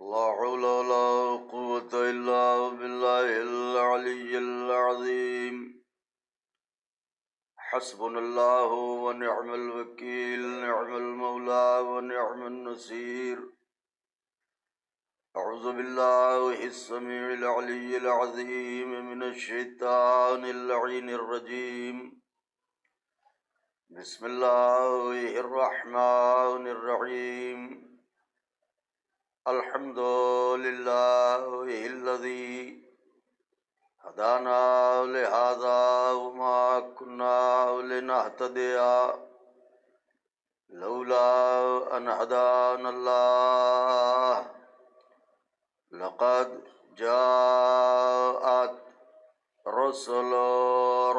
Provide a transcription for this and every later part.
لا حول ولا قوة إلا بالله العلي العظيم. حسبنا الله ونعم الوكيل، نعم المولى ونعم النصير. أعوذ بالله السميع العلي العظيم من الشيطان اللعين الرجيم. بسم الله الرحمن الرحيم. الحمد لله الذي هدانا لهذا وما كنا لنهتدي لولا أن هدانا الله. لقد جاءت رسل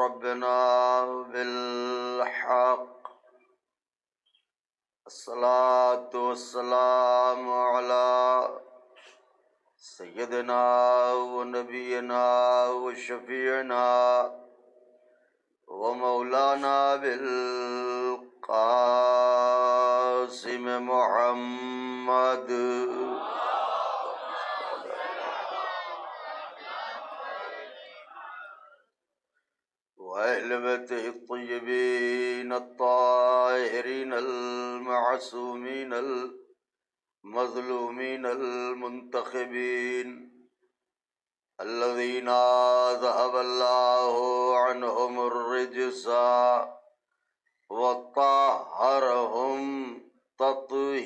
ربنا بالحق. الصلاة والسلام على سيدنا ونبينا وشفيعنا ومولانا بالقاسم محمد وأهل بيته الطيبين الطاهرين المعصومين المظلومين المنتخبين الذين ذهب الله عنهم الرجس وطهرهم تطهيرا.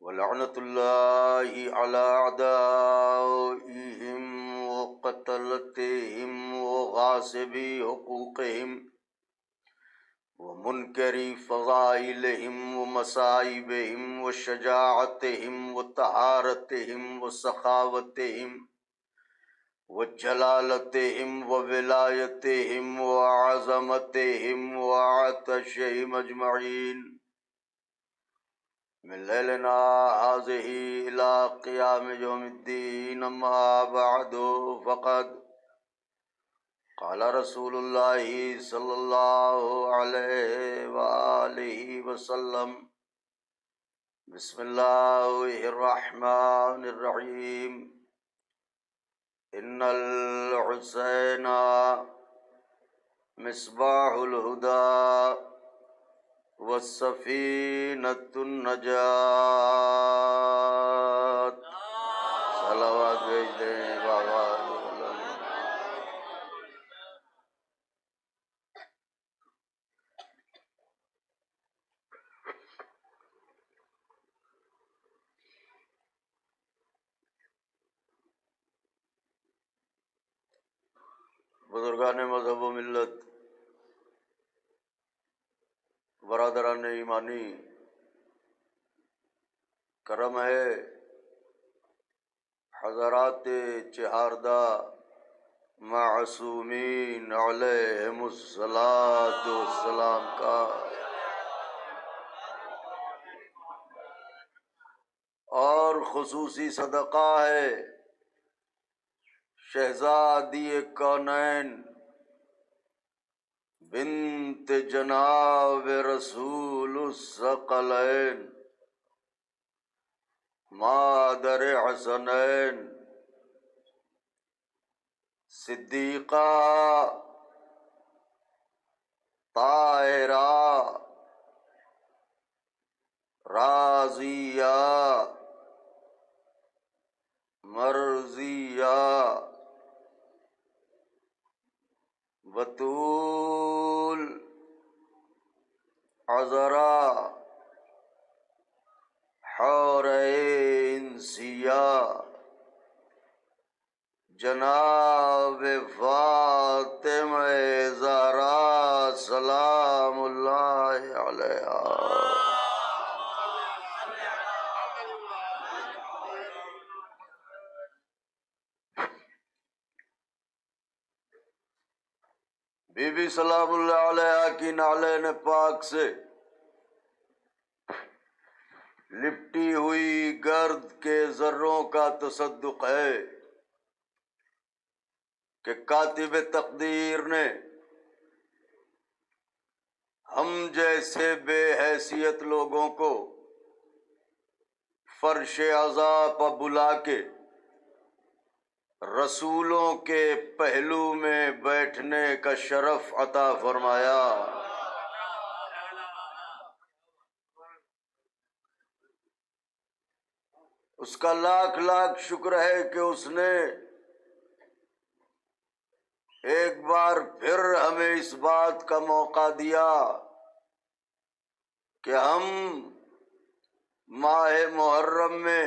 ولعنة الله على أعدائهم وقتلتهم وغاصبي حقوقهم ومنكري فضائلهم ومصائبهم وشجاعتهم وطهارتهم وسخاوتهم وجلالتهم وولایتهم وعظمتهم وعطشهم أجمعين من ليلنا هذه إلى قيام يوم الدين. أما بعد، فقد قال رسول الله صلى الله عليه وآله وسلم: بسم الله الرحمن الرحيم. إن الحسين مصباح الهدى والسفينة النجاة. صلوات بھیج دیں بابا. بزرگان مذہب و ملت، برادران ایمانی، کرم ہے حضرات چہاردہ معصومین علیہم الصلاۃ والسلام کا، اور خصوصی صدقہ ہے شہزادی کونین بنت جناب رسول الثقلین مادر حسنین صدیقہ طاہرہ راضیہ مرضیہ بطول عذرا حورین سیاہ جناب فاطمہ زہرا سلام اللہ علیہا. بی بی سلام اللہ علیہا کی نعلین پاک سے لپٹی ہوئی گرد کے ذروں کا تصدق ہے. کہ کاتب تقدیر نے ہم جیسے بے حیثیت لوگوں کو فرش عزا پر بلا کے رسولوں کے پہلو میں بیٹھنے کا شرف عطا فرمایا۔ اس کا لاکھ لاکھ شکر ہے کہ اس نے ایک بار پھر ہمیں اس بات کا موقع دیا کہ ہم ماہ محرم میں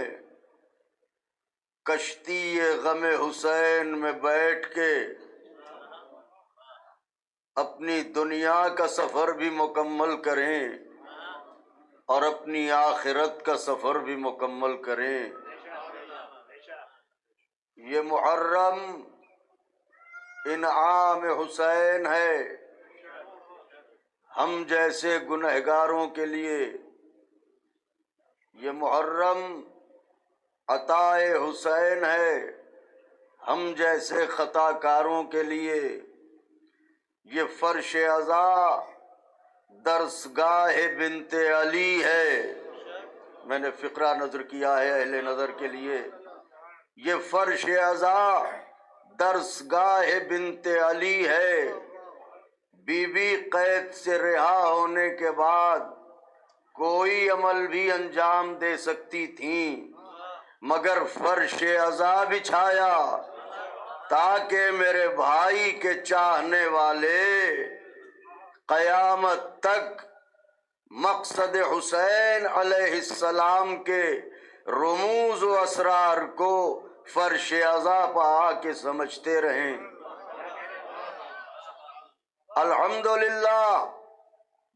کشتی غم حسین میں بیٹھ کے اپنی دنیا کا سفر بھی مکمل کریں اور اپنی آخرت کا سفر بھی مکمل کریں۔ یہ محرم انعام حسین ہے ہم جیسے گنہگاروں کے لیے، یہ محرم عطائے حسین ہے ہم جیسے خطا کاروں کے لیے، یہ فرش عزا درسگاہ بنت علی ہے۔ میں نے فقرہ نظر کیا ہے اہل نظر کے لیے، یہ فرش عزا درسگاہ بنت علی ہے۔ بی بی قید سے رہا ہونے کے بعد کوئی عمل بھی انجام دے سکتی تھیں مگر فرش عزا بچھایا تاکہ میرے بھائی کے چاہنے والے قیامت تک مقصد حسین علیہ السلام کے رموز و اسرار کو فرش عزا پہ آ کے سمجھتے رہیں۔ الحمدللہ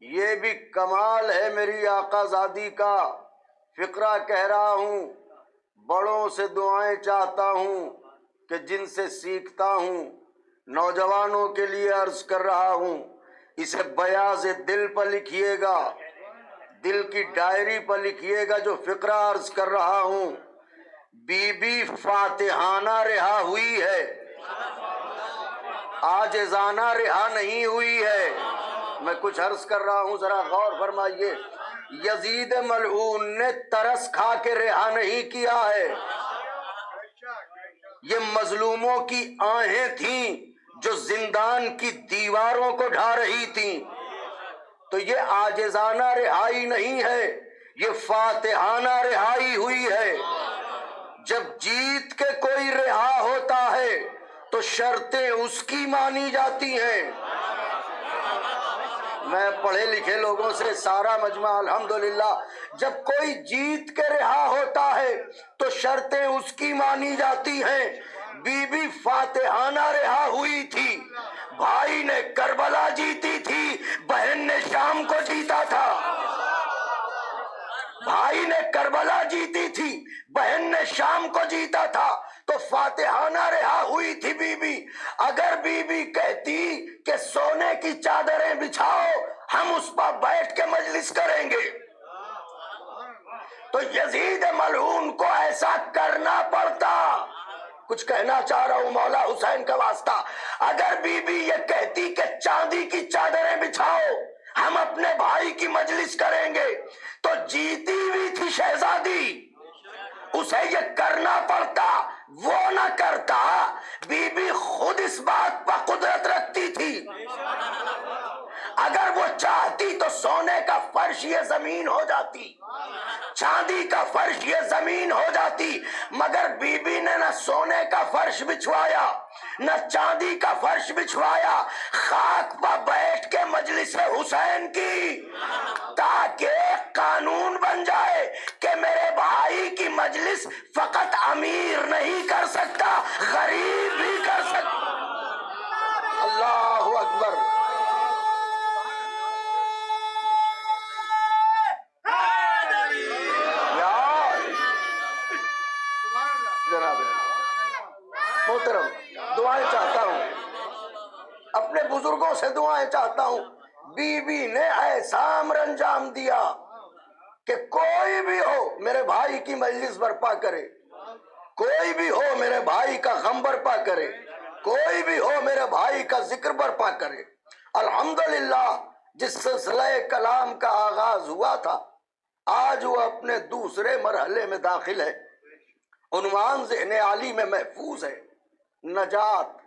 یہ بھی کمال ہے میری آقا زادی کا۔ فقرہ کہہ رہا ہوں، بڑوں سے دعائیں چاہتا ہوں کہ جن سے سیکھتا ہوں، نوجوانوں کے لیے عرض کر رہا ہوں، اسے بیاض دل پر لکھیے گا، دل کی ڈائری پر لکھیے گا جو فقرہ عرض کر رہا ہوں۔ بی بی فاتحانہ رہا ہوئی ہے، عاجزانہ رہا نہیں ہوئی ہے۔ میں کچھ عرض کر رہا ہوں، ذرا غور فرمائیے۔ یزید ملعون نے ترس کھا کے رہا نہیں کیا ہے، یہ مظلوموں کی آہیں تھیں جو زندان کی دیواروں کو ڈھا رہی تھیں، تو یہ عاجزانہ رہائی نہیں ہے، یہ فاتحانہ رہائی ہوئی ہے۔ جب جیت کے کوئی رہا ہوتا ہے تو شرطیں اس کی مانی جاتی ہیں۔ میں پڑھے لکھے لوگوں سے سارا مجمع الحمدللہ، جب کوئی جیت کے رہا ہوتا ہے تو شرطیں اس کی مانی جاتی ہیں۔ بی بی فاتحانہ رہا ہوئی تھی، بھائی نے کربلا جیتی تھی، بہن نے شام کو جیتا تھا۔ بھائی نے کربلا جیتی تھی، بہن نے شام کو جیتا تھا، تو فاتحانہ رہا ہوئی تھی بی بی۔ اگر بی بی کہتی کہ سونے کی چادریں بچھاؤ ہم اس پر بیٹھ کے مجلس کریں گے، تو یزید ملعون کو ایسا کرنا پڑتا۔ کچھ کہنا چاہ رہا ہوں مولا حسین کا واسطہ، اگر بی بی یہ کہتی کہ چاندی کی چادریں بچھاؤ ہم اپنے بھائی کی مجلس کریں گے، تو جیتی ہوئی تھی شہزادی، اسے یہ کرنا پڑتا، وہ نہ کرتا۔ بی بی خود اس بات پر قدرت رکھتی تھی، اگر وہ چاہتی تو سونے کا فرش یہ زمین ہو جاتی، چاندی کا فرش یہ زمین ہو جاتی، مگر بی بی نے نہ سونے کا فرش بچھوایا نہ چاندی کا فرش بچھوایا، خاک پر بیٹھ کے مجلس حسین کی، تاکہ قانون بن جائے کہ میرے بھائی کی مجلس فقط امیر نہیں کر سکتا، غریب بھی کر سکتا۔ اللہ اکبر۔ محترم دعائیں چاہتا ہوں، اپنے بزرگوں سے دعائیں چاہتا ہوں۔ بی بی نے ایسا امر انجام دیا کہ کوئی بھی ہو میرے بھائی کی مجلس برپا کرے، کوئی بھی ہو میرے بھائی کا غم برپا کرے۔ کوئی بھی ہو میرے بھائی کا ذکر برپا کرے. الحمدللہ جس سلسلہ کلام کا آغاز ہوا تھا آج وہ اپنے دوسرے مرحلے میں داخل ہے. عنوان ذہن عالی میں محفوظ ہے، نجات.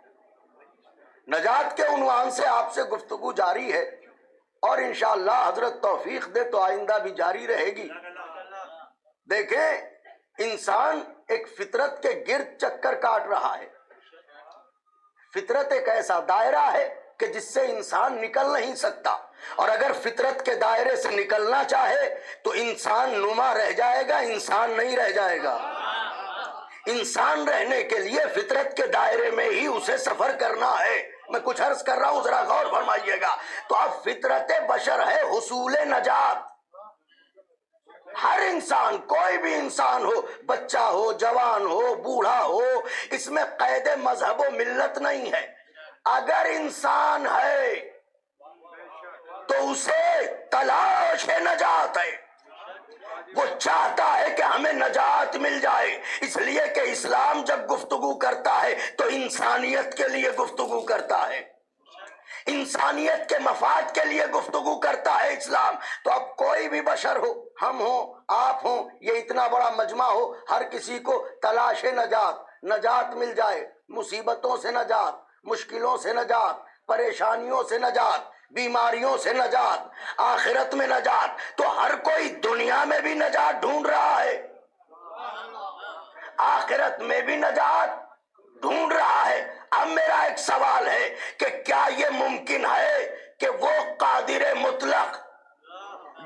نجات کے عنوان سے آپ سے گفتگو جاری ہے اور انشاءاللہ حضرت توفیق دے تو آئندہ بھی جاری رہے گی. دیکھیں انسان ایک فطرت کے گرد چکر کاٹ رہا ہے. فطرت ایک ایسا دائرہ ہے کہ جس سے انسان نکل نہیں سکتا، اور اگر فطرت کے دائرے سے نکلنا چاہے تو انسان نما رہ جائے گا، انسان نہیں رہ جائے گا. انسان رہنے کے لیے فطرت کے دائرے میں ہی اسے سفر کرنا ہے. میں کچھ عرض کر رہا ہوں ذرا غور فرمائیے گا. تو اب فطرت بشر ہے حصول نجات. ہر انسان، کوئی بھی انسان ہو، بچہ ہو، جوان ہو، بوڑھا ہو، اس میں قید مذہب و ملت نہیں ہے. اگر انسان ہے تو اسے تلاش نجات ہے. وہ چاہتا ہے کہ ہمیں نجات مل جائے، اس لیے کہ اسلام جب گفتگو کرتا ہے تو انسانیت کے لیے گفتگو کرتا ہے، انسانیت کے مفاد کے لیے گفتگو کرتا ہے اسلام. تو اب کوئی بھی بشر ہو، ہم ہوں، آپ ہوں، یہ اتنا بڑا مجمع ہو، ہر کسی کو تلاش نجات مل جائے. مصیبتوں سے نجات، مشکلوں سے نجات، پریشانیوں سے نجات، بیماریوں سے نجات، آخرت میں نجات. تو ہر کوئی دنیا میں بھی نجات ڈھونڈ رہا ہے، آخرت میں بھی نجات ڈھونڈ رہا ہے. اب میرا ایک سوال ہے کہ کیا یہ ممکن ہے کہ وہ قادر مطلق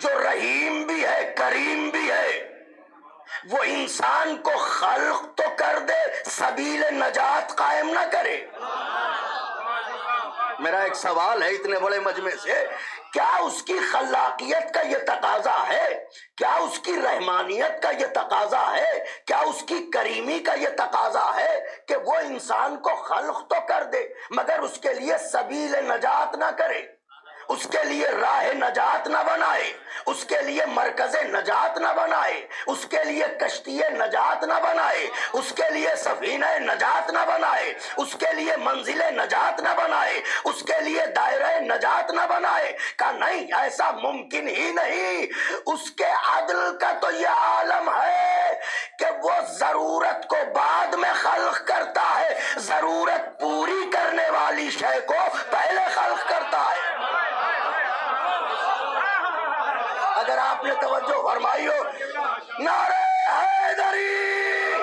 جو رحیم بھی ہے کریم بھی ہے وہ انسان کو خلق تو کر دے سبیل نجات قائم نہ کرے؟ میرا ایک سوال ہے اتنے بڑے مجمع سے، کیا اس کی خلاقیت کا یہ تقاضا ہے، کیا اس کی رحمانیت کا یہ تقاضا ہے، کیا اس کی کریمی کا یہ تقاضا ہے کہ وہ انسان کو خلق تو کر دے مگر اس کے لیے سبیل نجات نہ کرے، اس کے لیے راہ نجات نہ بنائے، اس کے لیے مرکز نجات نہ بنائے، اس کے لیے کشتی نجات نہ بنائے، اس کے لیے سفینہ نجات نہ بنائے، اس کے لیے منزل نجات نہ بنائے، اس کے لیے دائرہ نجات نہ بنائے؟ کہ نہیں، ایسا ممکن ہی نہیں. اس کے عدل کا تو یہ عالم ہے کہ وہ ضرورت کو بعد میں خلق کرتا ہے، ضرورت پوری کرنے والی شے کو پہلے خلق کرتا ہے. اگر آپ نے توجہ فرمائی ہو، نعرہ حیدری.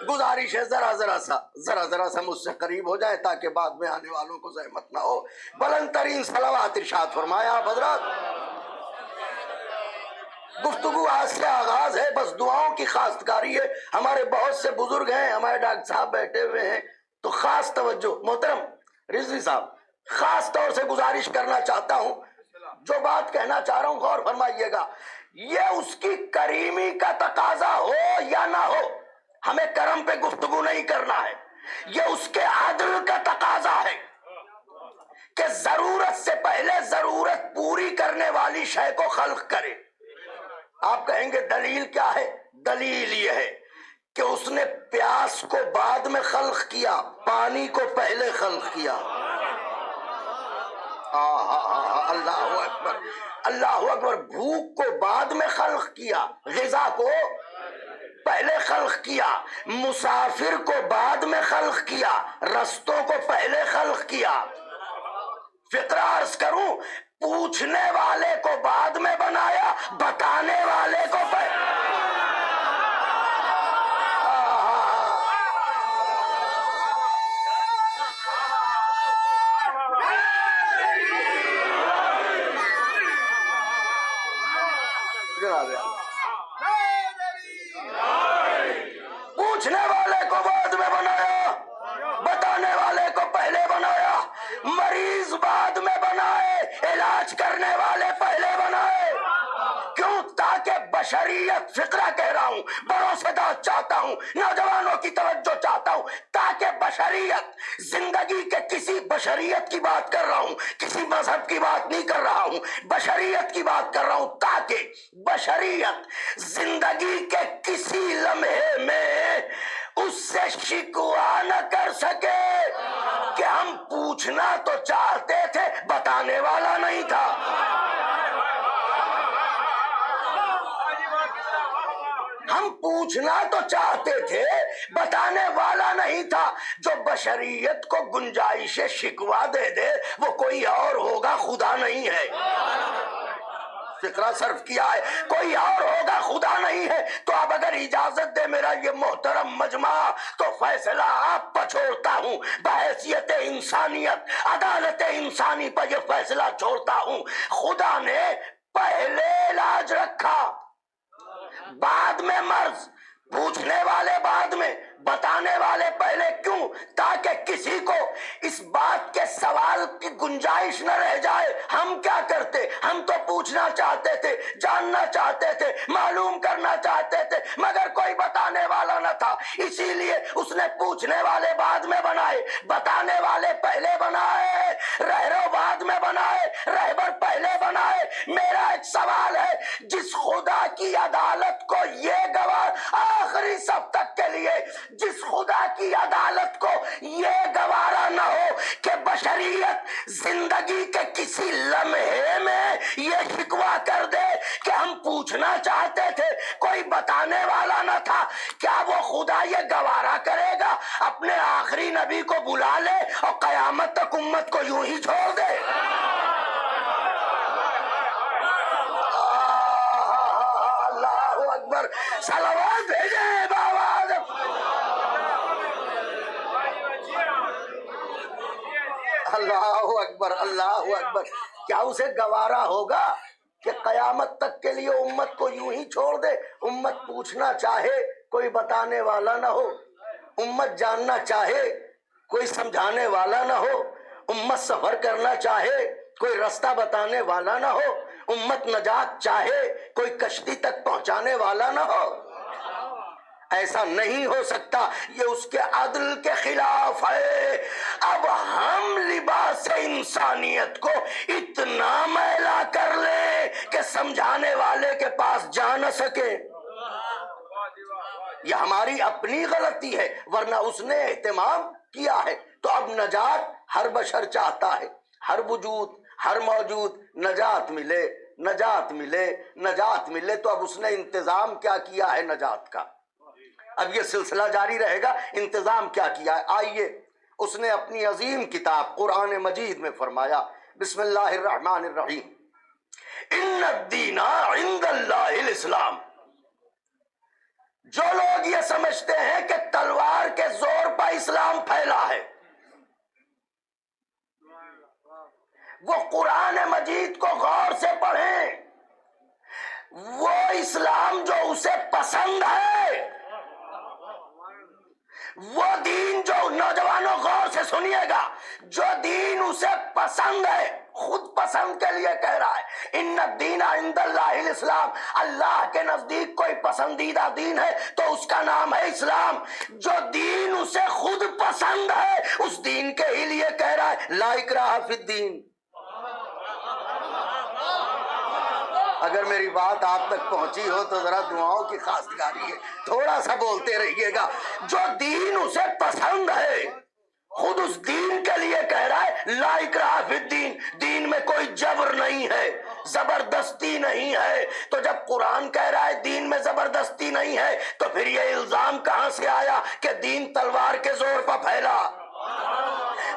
گزارش ہے ذرا سا مجھ سے قریب ہو جائے تاکہ بعد میں آنے والوں کو زحمت نہ ہو. بلند ترین صلوات ارشاد فرمایا آپ حضرات. گفتگو آج سے آغاز ہے، بس دعاؤں کی خواستگاری ہے. ہمارے بہت سے بزرگ ہیں، ہمارے ڈاکٹر صاحب بیٹھے ہوئے ہیں، تو خاص توجہ. محترم رضوی صاحب، خاص طور سے گزارش کرنا چاہتا ہوں، جو بات کہنا چاہ رہا ہوں غور فرمائیے گا. یہ اس کی کریمی کا تقاضا ہو یا نہ ہو، ہمیں کرم پہ گفتگو نہیں کرنا ہے. یہ اس کے عدل کا تقاضا ہے کہ ضرورت سے پہلے ضرورت پوری کرنے والی شے کو خلق کرے. آپ کہیں گے دلیل کیا ہے؟ دلیل یہ ہے کہ اس نے پیاس کو بعد میں خلق کیا، پانی کو پہلے خلق کیا. اللہ اکبر، اللہ اکبر. بھوک کو بعد میں خلق کیا، غذا کو پہلے خلق کیا. مسافر کو بعد میں خلق کیا، رستوں کو پہلے خلق کیا. فقرہ عرض کروں، پوچھنے والے کو بعد میں بنایا، بتانے والے کو پہلے. پوچھنے والے کو بعد میں بنایا، بتانے والے کو پہلے بنایا. مریض بعد میں بنائے، علاج کرنے والے پہلے بنائے. کیوں؟ تاکہ بشریت، فقرہ کہہ رہا ہوں، بڑوں سے داد چاہتا ہوں، نوجوانوں کی توجہ چاہتا ہوں، تاکہ بشریت، زندگی کے کسی بشریت کی بات کر رہا ہوں، کسی مذہب کی بات نہیں کر رہا ہوں، بشریت کی بات کر رہا ہوں، تاکہ بشریت زندگی کے کسی لمحے میں اس سے شکوا نہ کر سکے کہ ہم پوچھنا تو چاہتے تھے بتانے والا نہیں تھا. ہم پوچھنا تو چاہتے تھے بتانے والا نہیں تھا. جو بشریت کو گنجائش شکوا دے دے وہ کوئی اور ہوگا، خدا نہیں ہے. فکرہ صرف کیا ہے، کوئی اور ہوگا، خدا نہیں ہے. تو اب اگر اجازت دے میرا یہ محترم مجمع تو فیصلہ آپ پر چھوڑتا ہوں، بحیثیت انسانیت عدالت انسانی پر یہ فیصلہ چھوڑتا ہوں. خدا نے پہلے علاج رکھا، بعد میں مرض. پوچھنے والے بعد میں، بتانے والے پہلے. کیوں؟ تاکہ کسی کو اس بات کے سوال کی گنجائش نہ رہ جائے ہم کیا کرتے. ہم تو پوچھنا چاہتے تھے، جاننا چاہتے تھے، معلوم کرنا چاہتے تھے، مگر کوئی بتانے والا نہ تھا. اسی لیے اس نے پوچھنے والے بعد میں بنائے، بتانے والے پہلے بنائے، رہرو بعد میں بنائے، رہبر پہلے بنائے. میرا ایک سوال ہے، جس خدا کی عدالت کو یہ گواہ آخری سب تک کے لیے، جس خدا کی عدالت کو یہ گوارا نہ ہو کہ بشریت زندگی کے کسی لمحے میں یہ شکوہ کر دے کہ ہم پوچھنا چاہتے تھے کوئی بتانے والا نہ تھا، کیا وہ خدا یہ گوارا کرے گا اپنے آخری نبی کو بلا لے اور قیامت تک امت کو یوں ہی چھوڑ دے؟ اللہ اکبر، صلوات بھیجے بابا آدم. اللہ اکبر، اللہ اکبر. کیا اسے گوارا ہوگا کہ قیامت تک کے لیے امت کو یوں ہی چھوڑ دے؟ امت پوچھنا چاہے کوئی بتانے والا نہ ہو، امت جاننا چاہے کوئی سمجھانے والا نہ ہو، امت سفر کرنا چاہے کوئی راستہ بتانے والا نہ ہو، امت نجات چاہے کوئی کشتی تک پہنچانے والا نہ ہو. ایسا نہیں ہو سکتا، یہ اس کے عدل کے خلاف ہے. اب ہم لباس انسانیت کو اتنا میلا کر لیں کہ سمجھانے والے کے پاس جا نہ سکے. یہ ہماری اپنی غلطی ہے، ورنہ اس نے اہتمام کیا ہے. تو اب نجات ہر بشر چاہتا ہے، ہر وجود، ہر موجود نجات ملے، نجات ملے، نجات ملے. تو اب اس نے انتظام کیا کیا ہے نجات کا؟ اب یہ سلسلہ جاری رہے گا. انتظام کیا کیا ہے؟ آئیے، اس نے اپنی عظیم کتاب قرآن مجید میں فرمایا، بسم اللہ الرحمن الرحیم، ان الدین عند اللہ الاسلام. جو لوگ یہ سمجھتے ہیں کہ تلوار کے زور پر اسلام پھیلا ہے، وہ قرآن مجید کو غور سے پڑھیں. وہ اسلام جو اسے پسند ہے، وہ دین جو نوجوانوں غور سے سنیے گا، جو دین اسے پسند ہے، خود پسند کے لیے کہہ رہا ہے، ان الدین عند اللہ الاسلام. اللہ کے نزدیک کوئی پسندیدہ دین ہے تو اس کا نام ہے اسلام. جو دین اسے خود پسند ہے اس دین کے ہی لیے کہہ رہا ہے لا اکراہ فی الدین. اگر میری بات آپ تک پہنچی ہو تو ذرا دعاؤں کی خواستگاری ہے، تھوڑا سا بولتے رہیے گا. جو دین اسے پسند ہے خود اس دین کے لیے کہہ رہا ہے لا اکراہ فی الدین. دین میں کوئی جبر نہیں ہے، زبردستی نہیں ہے. تو جب قرآن کہہ رہا ہے دین میں زبردستی نہیں ہے تو پھر یہ الزام کہاں سے آیا کہ دین تلوار کے زور پر پھیلا؟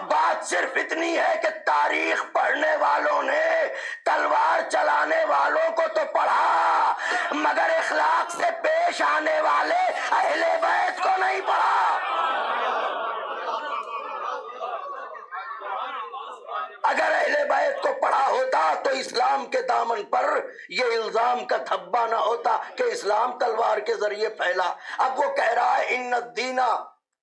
بات صرف اتنی ہے کہ تاریخ پڑھنے والوں نے تلوار چلانے والوں کو تو پڑھا، مگر اخلاق سے پیش آنے والے اہل بیت کو نہیں پڑھا. اگر اہل بیت کو پڑھا ہوتا تو اسلام کے دامن پر یہ الزام کا دھبا نہ ہوتا کہ اسلام تلوار کے ذریعے پھیلا. اب وہ کہہ رہا ہے ان الدین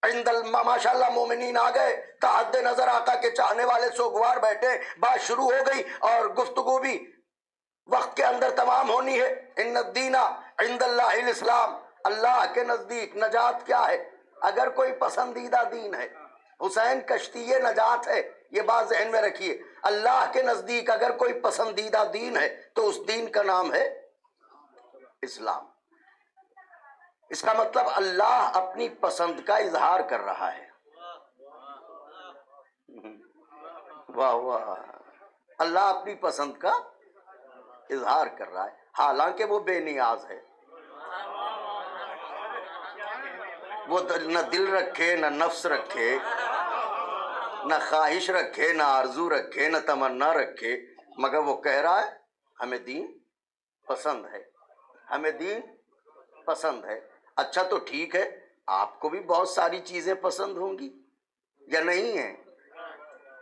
عند ماشاء اللہ مومنین آ گئے، تحد نظر آقا کے چاہنے والے سوگوار بیٹھے، بات شروع ہو گئی اور گفتگو بھی وقت کے اندر تمام ہونی ہے. ان الدین عند اللہ الاسلام، اللہ کے نزدیک نجات کیا ہے؟ اگر کوئی پسندیدہ دین ہے، حسین کشتی یہ نجات ہے، یہ بات ذہن میں رکھیے. اللہ کے نزدیک اگر کوئی پسندیدہ دین ہے تو اس دین کا نام ہے اسلام. اس کا مطلب اللہ اپنی پسند کا اظہار کر رہا ہے. واہ واہ، اللہ اپنی پسند کا اظہار کر رہا ہے، حالانکہ وہ بے نیاز ہے. وہ نہ دل رکھے، نہ نفس رکھے، نہ خواہش رکھے، نہ آرزو رکھے، نہ تمنا رکھے، مگر وہ کہہ رہا ہے ہمیں دین پسند ہے، ہمیں دین پسند ہے. اچھا تو ٹھیک ہے، آپ کو بھی بہت ساری چیزیں پسند ہوں گی یا نہیں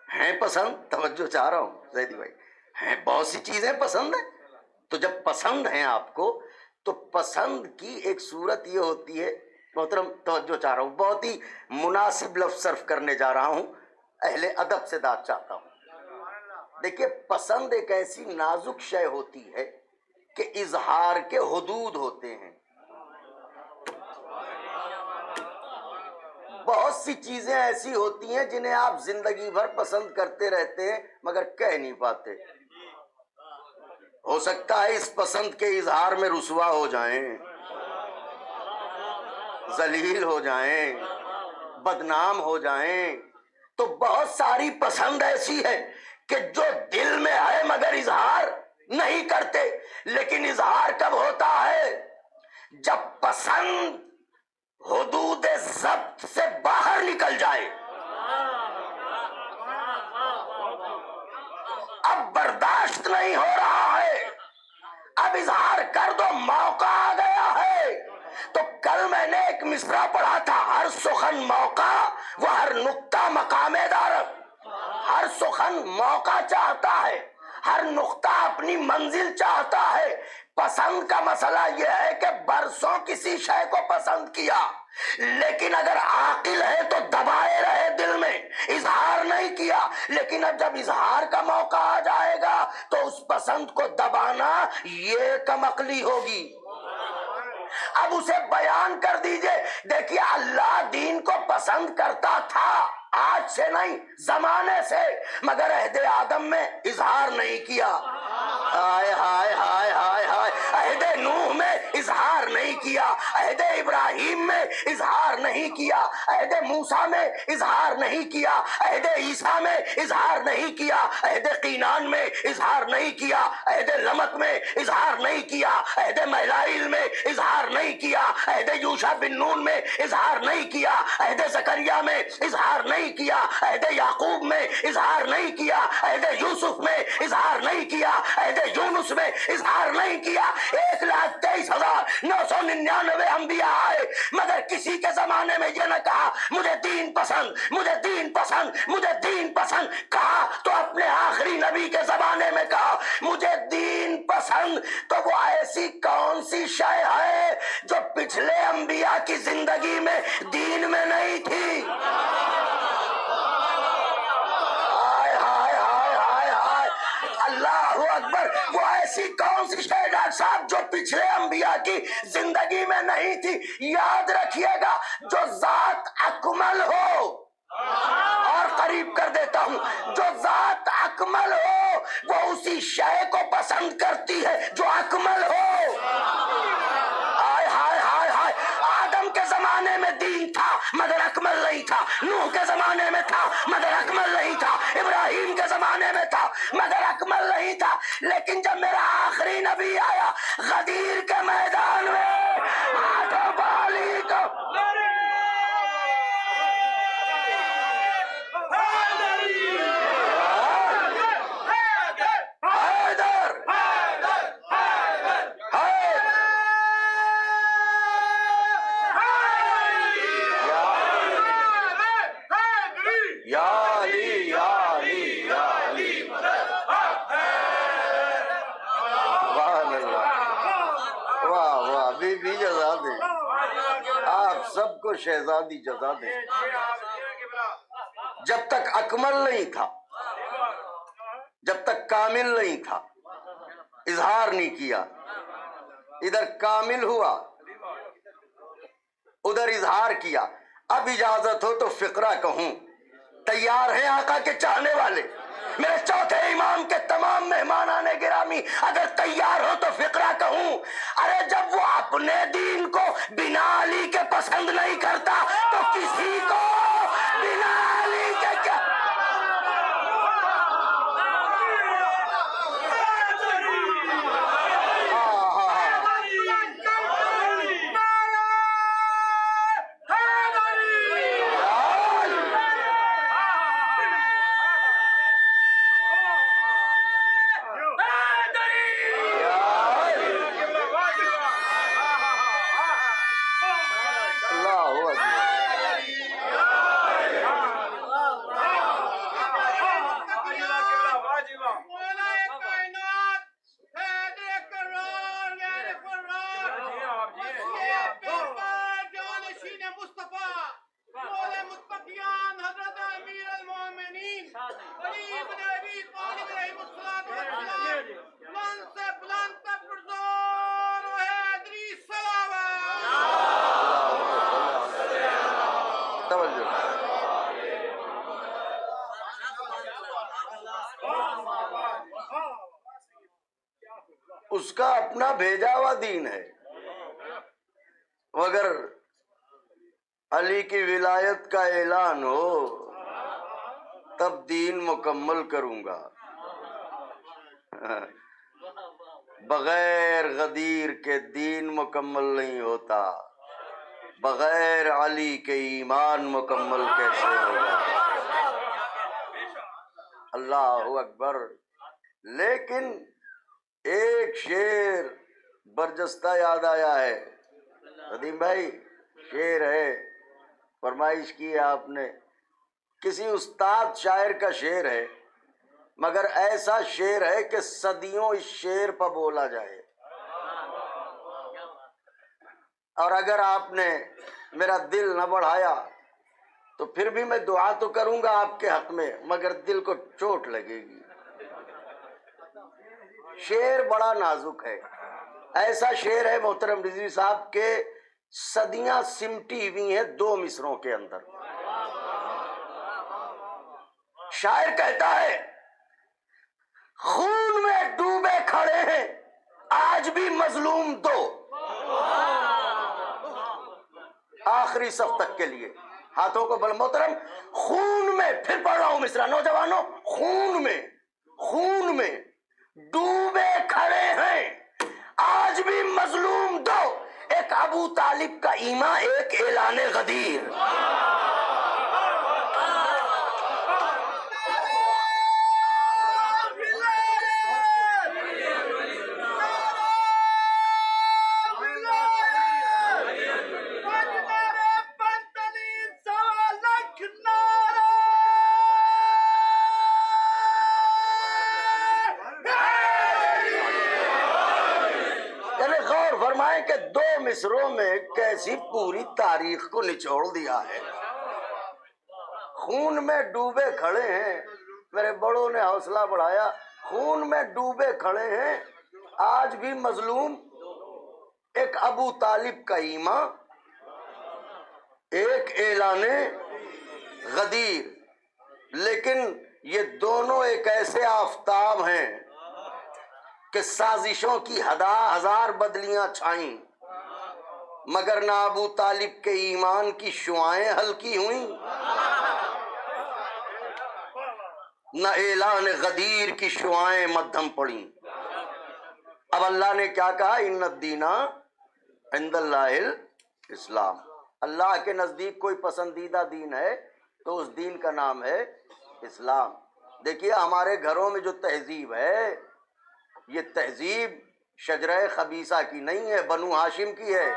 ہیں پسند؟ توجہ چاہ رہا ہوں زیدی بھائی، ہیں بہت سی چیزیں پسند ہیں. تو جب پسند ہیں آپ کو، تو پسند کی ایک صورت یہ ہوتی ہے، محترم توجہ چاہ رہا ہوں، بہت ہی مناسب لفظ صرف کرنے جا رہا ہوں، اہل ادب سے داد چاہتا ہوں. دیکھیے، پسند ایک ایسی نازک شے ہوتی ہے کہ اظہار کے حدود ہوتے ہیں. بہت سی چیزیں ایسی ہوتی ہیں جنہیں آپ زندگی بھر پسند کرتے رہتے ہیں مگر کہہ نہیں پاتے. ہو سکتا ہے اس پسند کے اظہار میں رسوا ہو جائیں، ذلیل ہو جائیں، بدنام ہو جائیں. تو بہت ساری پسند ایسی ہے کہ جو دل میں ہے مگر اظہار نہیں کرتے. لیکن اظہار کب ہوتا ہے؟ جب پسند حدود ضبط سے باہر نکل جائے. اب برداشت نہیں ہو رہا ہے، اب اظہار کر دو، موقع آ گیا ہے. تو کل میں نے ایک مصرع پڑھا تھا، ہر سخن موقع وہ ہر نقطہ مقام دارد. ہر سخن موقع چاہتا ہے، ہر نقطہ اپنی منزل چاہتا ہے. پسند کا مسئلہ یہ ہے کہ برسوں کسی شے کو پسند کیا، لیکن اگر عاقل ہے تو دبائے رہے دل میں، اظہار نہیں کیا. لیکن اب جب اظہار کا موقع آ جائے گا تو اس پسند کو دبانا یہ کم عقلی ہوگی. اب اسے بیان کر دیجئے. دیکھیے، اللہ دین کو پسند کرتا تھا، آج سے نہیں، زمانے سے، مگر عہد آدم میں اظہار نہیں کیا. ہائے ہائے ہائے ہائے ہائے. عہد نوح میں اظہار نہیں کیا، عہد ابراہیم میں اظہار نہیں کیا، عہد موسیٰ میں اظہار نہیں کیا، عہد عیسیٰ میں اظہار نہیں کیا، عہد قینان میں اظہار نہیں کیا، عہد لمط میں اظہار نہیں کیا، عہد میلائیل میں اظہار نہیں کیا، عہد یوشع بن نون میں اظہار نہیں کیا، عہد زکریا میں اظہار نہیں کیا، عہد یعقوب میں اظہار نہیں کیا، عہد یوسف میں اظہار نہیں کیا، عہد یونس میں اظہار نہیں کیا. 1,23,999 انبیاء آئے مگر کسی کے زمانے میں یہ نہ کہا مجھے دین پسند، مجھے دین پسند، مجھے دین پسند. کہا تو اپنے آخری نبی کے زمانے میں کہا مجھے دین پسند. تو وہ ایسی کون سی شے ہے جو پچھلے انبیاء کی زندگی میں دین میں نہیں تھی؟ اللہ اکبر. وہ ایسی کون سی شے ڈاکٹر صاحب جو پچھلے انبیاء کی زندگی میں نہیں تھی؟ یاد رکھیے گا، جو ذات اکمل ہو، اور قریب کر دیتا ہوں، جو ذات اکمل ہو وہ اسی شے کو پسند کرتی ہے جو اکمل ہو. ہائے ہائے ہائے ہائے. آدم کے زمانے میں دین تھا مگر اکمل نہیں تھا، نوح کے زمانے میں تھا مگر اکمل نہیں تھا، ابراہیم کے زمانے میں تھا مگر اکمل نہیں تھا. لیکن جب میرا آخری نبی آیا غدیر کے میدان میں، ہاتھوں بالی کو سب کو شہزادی جزا دے. جب تک اکمل نہیں تھا، جب تک کامل نہیں تھا، اظہار نہیں کیا. ادھر کامل ہوا، ادھر اظہار کیا. اب اجازت ہو تو فقرہ کہوں. تیار ہیں آقا کے چاہنے والے؟ میرے چوتھے امام کے تمام مہمانان گرامی اگر تیار ہو تو فقرہ کہوں. ارے جب وہ اپنے دین کو بنا علی کے پسند نہیں کرتا تو کسی کو بنا علی کے کیا. اس کا اپنا بھیجا ہوا دین ہے. اگر علی کی ولایت کا اعلان ہو تب دین مکمل کروں گا. بغیر غدیر کے دین مکمل نہیں ہوتا. بغیر علی کے ایمان مکمل کیسے ہوگا؟ اللہ اکبر. لیکن ایک شعر برجستہ یاد آیا ہے. ندیم بھائی شعر ہے، فرمائش کی ہے آپ نے. کسی استاد شاعر کا شعر ہے، مگر ایسا شعر ہے کہ صدیوں اس شعر پر بولا جائے. اور اگر آپ نے میرا دل نہ بڑھایا تو پھر بھی میں دعا تو کروں گا آپ کے حق میں، مگر دل کو چوٹ لگے گی. شعر بڑا نازک ہے. ایسا شعر ہے محترم رضوی صاحب کے صدیاں سمٹی ہوئی ہیں دو مصروں کے اندر. شاعر کہتا ہے خون میں ڈوبے کھڑے ہیں آج بھی مظلوم دو. آخری صف تک کے لیے ہاتھوں کو بل. محترم خون میں، پھر پڑھ رہا ہوں مصرع، نوجوانوں، خون میں ڈوبے کھڑے ہیں آج بھی مظلوم دو. ایک ابو طالب کا ایمان، ایک اعلان غدیر. کہ دو مصروں میں کیسی پوری تاریخ کو نچوڑ دیا ہے. خون میں ڈوبے کھڑے ہیں، میرے بڑوں نے حوصلہ بڑھایا. خون میں ڈوبے کھڑے ہیں آج بھی مظلوم. ایک ابو طالب کا ایمان، ایک اعلان غدیر. لیکن یہ دونوں ایک ایسے آفتاب ہیں کہ سازشوں کی ہزار بدلیاں چھائیں، مگر نہ ابو طالب کے ایمان کی شعائیں ہلکی ہوئیں، نہ اعلان غدیر کی شعائیں مدھم پڑیں. اب اللہ نے کیا کہا؟ ان الدین عند اللہ الاسلام. اللہ کے نزدیک کوئی پسندیدہ دین ہے تو اس دین کا نام ہے اسلام. دیکھیے ہمارے گھروں میں جو تہذیب ہے، یہ تہذیب شجرہ خبیثہ کی نہیں ہے، بنو ہاشم کی ہے.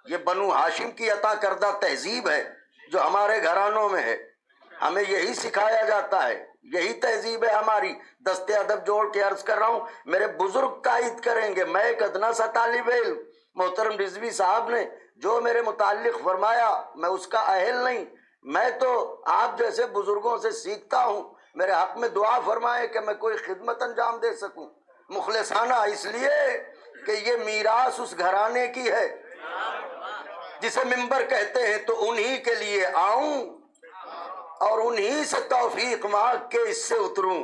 یہ بنو ہاشم کی عطا کردہ تہذیب ہے جو ہمارے گھرانوں میں ہے. ہمیں یہی سکھایا جاتا ہے، یہی تہذیب ہے ہماری. دستے ادب جوڑ کے عرض کر رہا ہوں، میرے بزرگ تائید کریں گے. میں ایک ادنا سا طالب علم، محترم رضوی صاحب نے جو میرے متعلق فرمایا میں اس کا اہل نہیں. میں تو آپ جیسے بزرگوں سے سیکھتا ہوں. میرے حق میں دعا فرمائے کہ میں کوئی خدمت انجام دے سکوں مخلصانہ، اس لیے کہ یہ میراث اس گھرانے کی ہے جسے ممبر کہتے ہیں. تو انہی کے لیے آؤں اور انہی سے توفیق مانگ کے اس سے اتروں.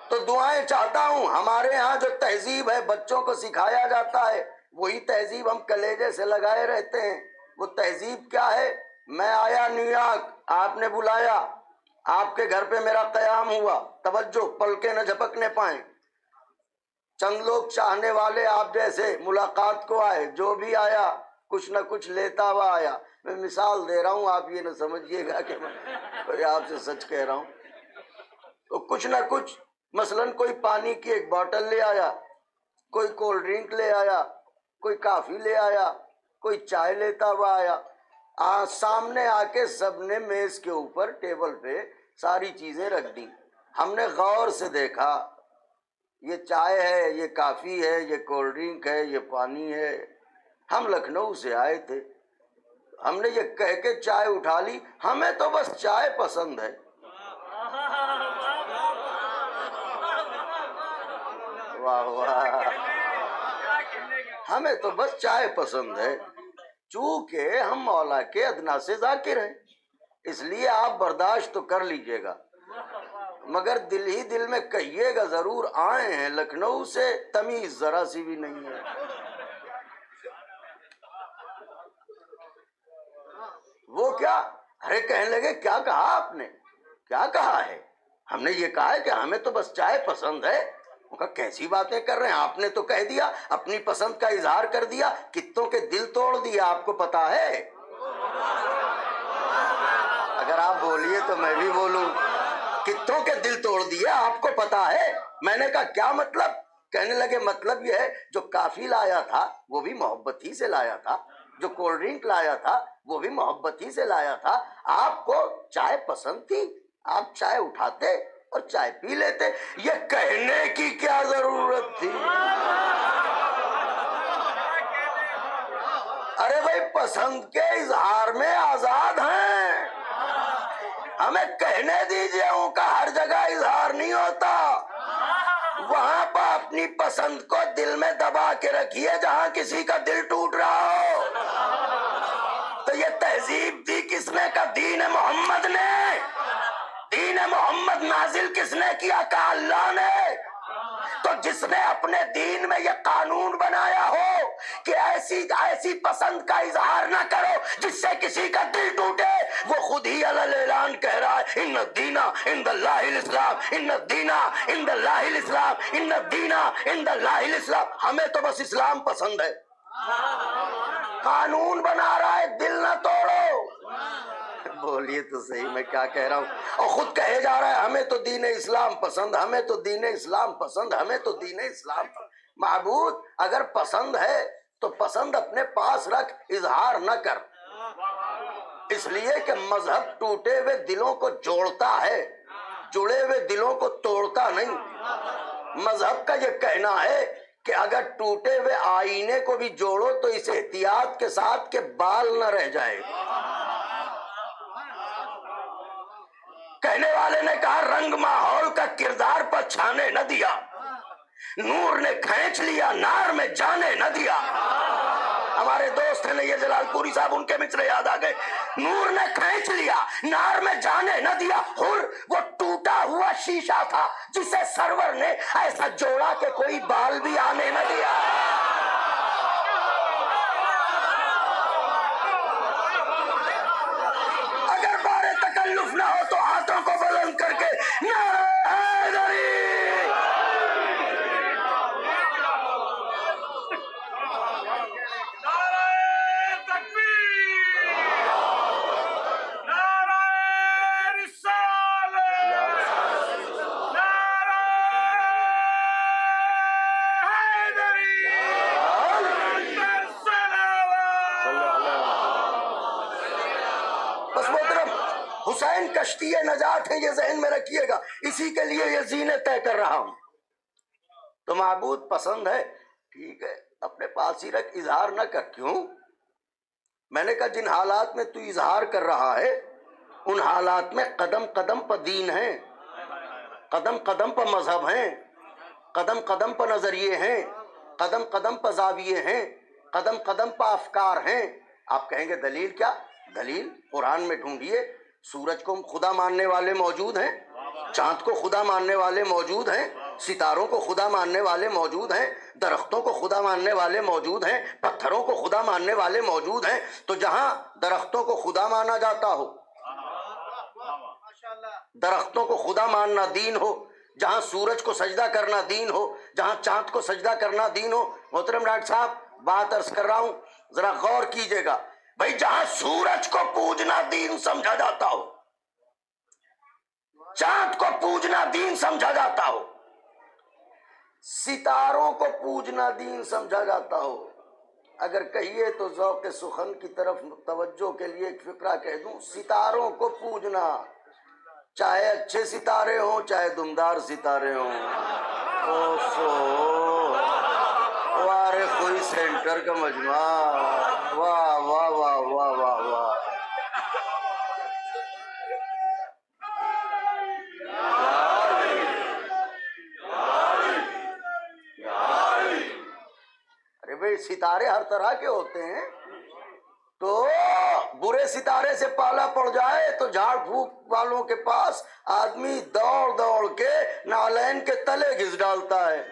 تو دعائیں چاہتا ہوں. ہمارے ہاں جو تہذیب ہے بچوں کو سکھایا جاتا ہے وہی تہذیب ہم کلیجے سے لگائے رہتے ہیں. وہ تہذیب کیا ہے؟ میں آیا نیو یارک، آپ نے بلایا، آپ کے گھر پہ میرا قیام ہوا، توجہ، پلکیں نہ جھپکنے پائیں. چند لوگ چاہنے والے آپ جیسے ملاقات کو آئے، جو بھی آیا کچھ نہ کچھ لیتا ہوا آیا. میں مثال دے رہا ہوں، آپ یہ نہ سمجھیے گا کہ میں کوئی آپ سے سچ کہہ رہا ہوں. تو کچھ نہ کچھ، مثلاً کوئی پانی کی ایک بوتل لے آیا، کوئی کولڈ ڈرنک لے آیا، کوئی کافی لے آیا، کوئی چائے لیتا ہوا آیا. سامنے آ کے سب نے میز کے اوپر ٹیبل پہ ساری چیزیں رکھ دی. ہم نے غور سے دیکھا، یہ چائے ہے، یہ کافی ہے، یہ کولڈ ڈرنک ہے، یہ پانی ہے. ہم لکھنؤ سے آئے تھے، ہم نے یہ کہہ کے چائے اٹھا لی، ہمیں تو بس چائے پسند ہے. واہ واہ، ہمیں تو بس چائے پسند ہے. چونکہ ہم مولا کے ادنا سے ذاکر ہیں، اس لیے آپ برداشت تو کر لیجئے گا، مگر دل ہی دل میں کہیے گا ضرور آئے ہیں لکھنؤ سے، تمیز ذرا سی بھی نہیں ہے. وہ کیا؟ ارے کہنے لگے کیا کہا آپ نے؟ کیا کہا ہے؟ ہم نے یہ کہا ہے کہ ہمیں تو بس چائے پسند ہے. وہ کہا کیسی باتیں کر رہے ہیں، آپ نے تو کہہ دیا، اپنی پسند کا اظہار کر دیا، کتوں کے دل توڑ دیا، آپ کو پتا ہے؟ اگر آپ بولیے تو میں بھی بولوں. کتوں کے دل توڑ دیا، آپ کو پتا ہے؟ میں نے کہا کیا مطلب؟ کہنے لگے مطلب یہ ہے جو کافی لایا تھا وہ بھی محبت ہی سے لایا تھا، جو کولڈ ڈرنک لایا تھا وہ بھی محبت ہی سے لایا تھا. آپ کو چائے پسند تھی، آپ چائے اٹھاتے اور چائے پی لیتے. یہ کہنے کی کیا ضرورت تھی؟ ارے بھائی پسند کے اظہار میں آزاد ہیں، ہمیں کہنے دیجئے. ان کا ہر جگہ اظہار نہیں ہوتا. وہاں پر اپنی پسند کو دل میں دبا کے رکھیے جہاں کسی کا دل ٹوٹ رہا ہو. تو یہ تہذیب دی کس نے؟ کا دین محمد نے. دین محمد نازل کس نے کیا؟ کا اللہ نے. تو جس نے اپنے دین میں یہ قانون بنایا ہو کہ ایسی پسند کا اظہار نہ کرو جس سے کسی کا دل ٹوٹے، وہ خود ہی علی اعلان کہہ رہا ہے ان الدین عند اللہ الاسلام، ان الدین عند اللہ الاسلام، ان الدین عند اللہ الاسلام. ہمیں تو بس اسلام پسند ہے. قانون بنا رہا ہے، دل نہ توڑو. بولیے تو صحیح میں کیا کہہ رہا ہوں. اور خود کہے جا رہا ہے ہمیں تو دین اسلام پسند، ہمیں تو دین اسلام پسند، ہمیں تو دین اسلام پسند. معبود اگر پسند ہے تو پسند اپنے پاس رکھ، اظہار نہ کر. اس لیے کہ مذہب ٹوٹے ہوئے دلوں کو جوڑتا ہے، جڑے ہوئے دلوں کو توڑتا نہیں. مذہب کا یہ کہنا ہے کہ اگر ٹوٹے ہوئے آئینے کو بھی جوڑو تو اس احتیاط کے ساتھ کہ بال نہ رہ جائے. کہنے والے نے کہا رنگ ماحول کا کردار پر چھانے نہ دیا، نور نے کھینچ لیا نار میں جانے نہ دیا. ہمارے دوست ہیں یہ جلال پوری صاحب، ان کے مصرے یاد آ گئے. نور نے کھینچ لیا نار میں جانے نہ دیا. وہ ٹوٹا ہوا شیشہ تھا جسے سرور نے ایسا جوڑا کہ کوئی بال بھی آنے نہ دیا. اگر بارے تکلف نہ ہو تو ہاتھوں کو بلند کر کے نعرہ حیدری. حسین کشتی نجات ہے، یہ ذہن میں رکھیے گا، اسی کے لیے یہ زینے طے کر رہا ہوں. تو معبود پسند ہے، ٹھیک ہے، اپنے پاس ہی رکھ، اظہار نہ کر. کیوں؟ میں نے کہا جن حالات میں تو اظہار کر رہا ہے ان حالات میں قدم قدم پر دین ہیں، قدم قدم پر مذہب ہیں، قدم قدم پر نظریے ہیں، قدم قدم پر زاویے ہیں، قدم قدم پر افکار ہیں. آپ کہیں گے دلیل کیا؟ دلیل قرآن میں ڈھونڈیے. سورج کو خدا ماننے والے موجود ہیں، چاند کو خدا ماننے والے موجود ہیں، ستاروں کو خدا ماننے والے موجود ہیں، درختوں کو خدا ماننے والے موجود ہیں، پتھروں کو خدا ماننے والے موجود ہیں۔ تو جہاں درختوں کو خدا مانا جاتا ہو، درختوں کو خدا ماننا دین ہو، جہاں سورج کو سجدہ کرنا دین ہو، جہاں چاند کو سجدہ کرنا دین ہو، محترم ڈاکٹر صاحب بات عرض کر رہا ہوں، ذرا غور کیجئے گا بھئی، جہاں سورج کو پوجنا دین سمجھا جاتا ہو، چاند کو پوجنا دین سمجھا جاتا ہو، ستاروں کو پوجنا دین سمجھا جاتا ہو، اگر کہیے تو ذوق سخن کی طرف توجہ کے لیے ایک فقرہ کہہ دوں، ستاروں کو پوجنا، چاہے اچھے ستارے ہوں چاہے دمدار ستارے ہوں، اوفو وارے خوئی سینٹر کا مجمع، واہ واہ واہ واہ واہ واہ، ارے بھئی ستارے ہر طرح کے ہوتے ہیں، تو برے ستارے سے پالا پڑ جائے تو جھاڑ پھونک والوں کے پاس آدمی دوڑ دوڑ کے نالین کے تلے گھس ڈالتا ہے۔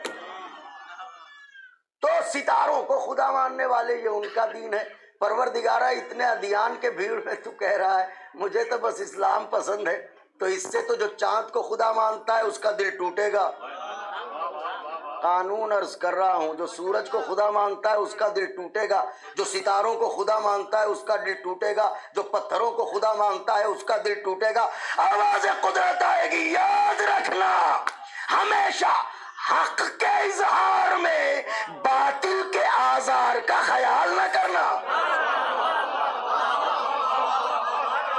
تو ستاروں کو خدا ماننے والے یہ ان کا دین ہے۔ پروردگارہ اتنے ادیان کے بھیڑ میں تو کہہ رہا ہے مجھے تو بس اسلام پسند ہے، تو اس سے تو جو چاند کو خدا مانتا ہے اس کا دل ٹوٹے گا۔ قانون عرض کر رہا ہوں، جو سورج کو خدا مانتا ہے اس کا دل ٹوٹے گا، جو ستاروں کو خدا مانتا ہے اس کا دل ٹوٹے گا، جو پتھروں کو خدا مانتا ہے اس کا دل ٹوٹے گا۔ آواز قدرت آئے گی، یاد رکھنا ہمیشہ حق کے اظہار میں باطل کے آزار کا خیال نہ کرنا۔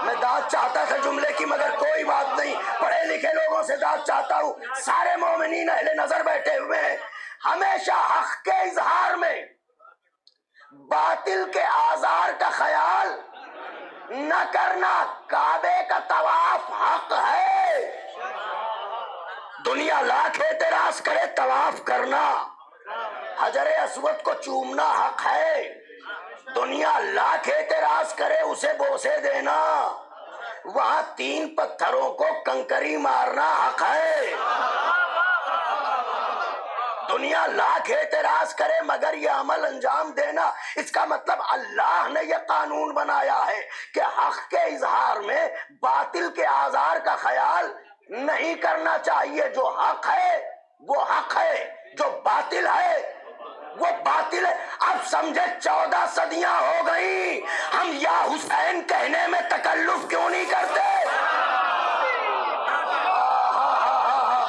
میں داد چاہتا تھا جملے کی مگر کوئی بات نہیں، پڑھے لکھے لوگوں سے داد چاہتا ہوں، سارے مومنین اہل نظر بیٹھے ہوئے ہیں۔ ہمیشہ حق کے اظہار میں باطل کے آزار کا خیال نہ کرنا۔ کعبے کا طواف حق ہے، دنیا لاکھ اعتراض کرے طواف کرنا، حجر اسود کو چومنا حق ہے، دنیا لاکھ اعتراض کرے اسے بوسے دینا، وہاں 3 پتھروں کو کنکری مارنا حق ہے، دنیا لاکھ اعتراض کرے مگر یہ عمل انجام دینا۔ اس کا مطلب اللہ نے یہ قانون بنایا ہے کہ حق کے اظہار میں باطل کے آزار کا خیال نہیں کرنا چاہیے۔ جو حق ہے وہ حق ہے، جو باطل ہے وہ باطل ہے۔ اب سمجھے 14 صدیاں ہو گئیں، ہم یا حسین کہنے میں تکلف کیوں نہیں کرتے؟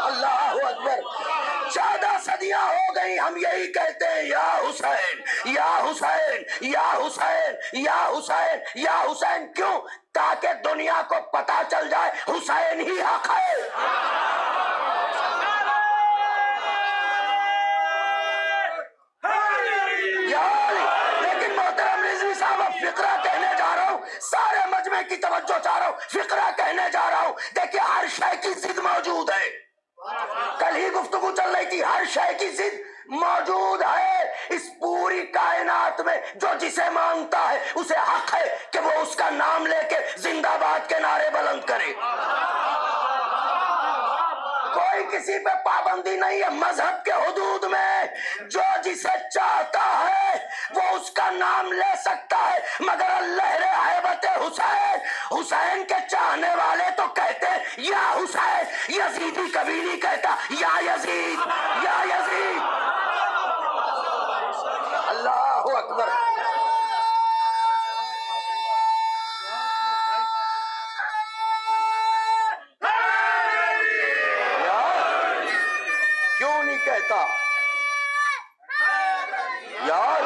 اللہ اکبر، 14 صدیاں ہو گئی ہم یہی کہتے ہیں، یا حسین یا حسین یا حسین یا حسین یا حسین۔ کیوں؟ تاکہ دنیا کو پتا چل جائے حسین ہی حق ہے۔ لیکن محترم رضوی صاحب اب فقرہ کہنے جا رہا ہوں، سارے مجمع کی توجہ چاہ رہا ہوں، فقرہ کہنے جا رہا ہوں۔ دیکھیں ہر شے کی ضد موجود ہے، کل ہی گفتگو چل رہی تھی، ہر شے کی ضد موجود ہے اس پوری کائنات میں۔ جو جسے مانتا ہے اسے حق ہے کہ وہ اس کا نام لے کے زندہ باد کے نعرے بلند کرے، کوئی کسی پہ پابندی نہیں ہے مذہب کے حدود میں۔ جو جسے چاہتا ہے وہ اس کا نام لے سکتا ہے، مگر اللہ ہیبت حسین، حسین کے چاہنے والے تو کہتے ہیں یا حسین، یزیدی کبھی نہیں کہتا یا یزید یا یزید۔ اللہ اکبر۔ کیوں نہیں کہتا؟ یار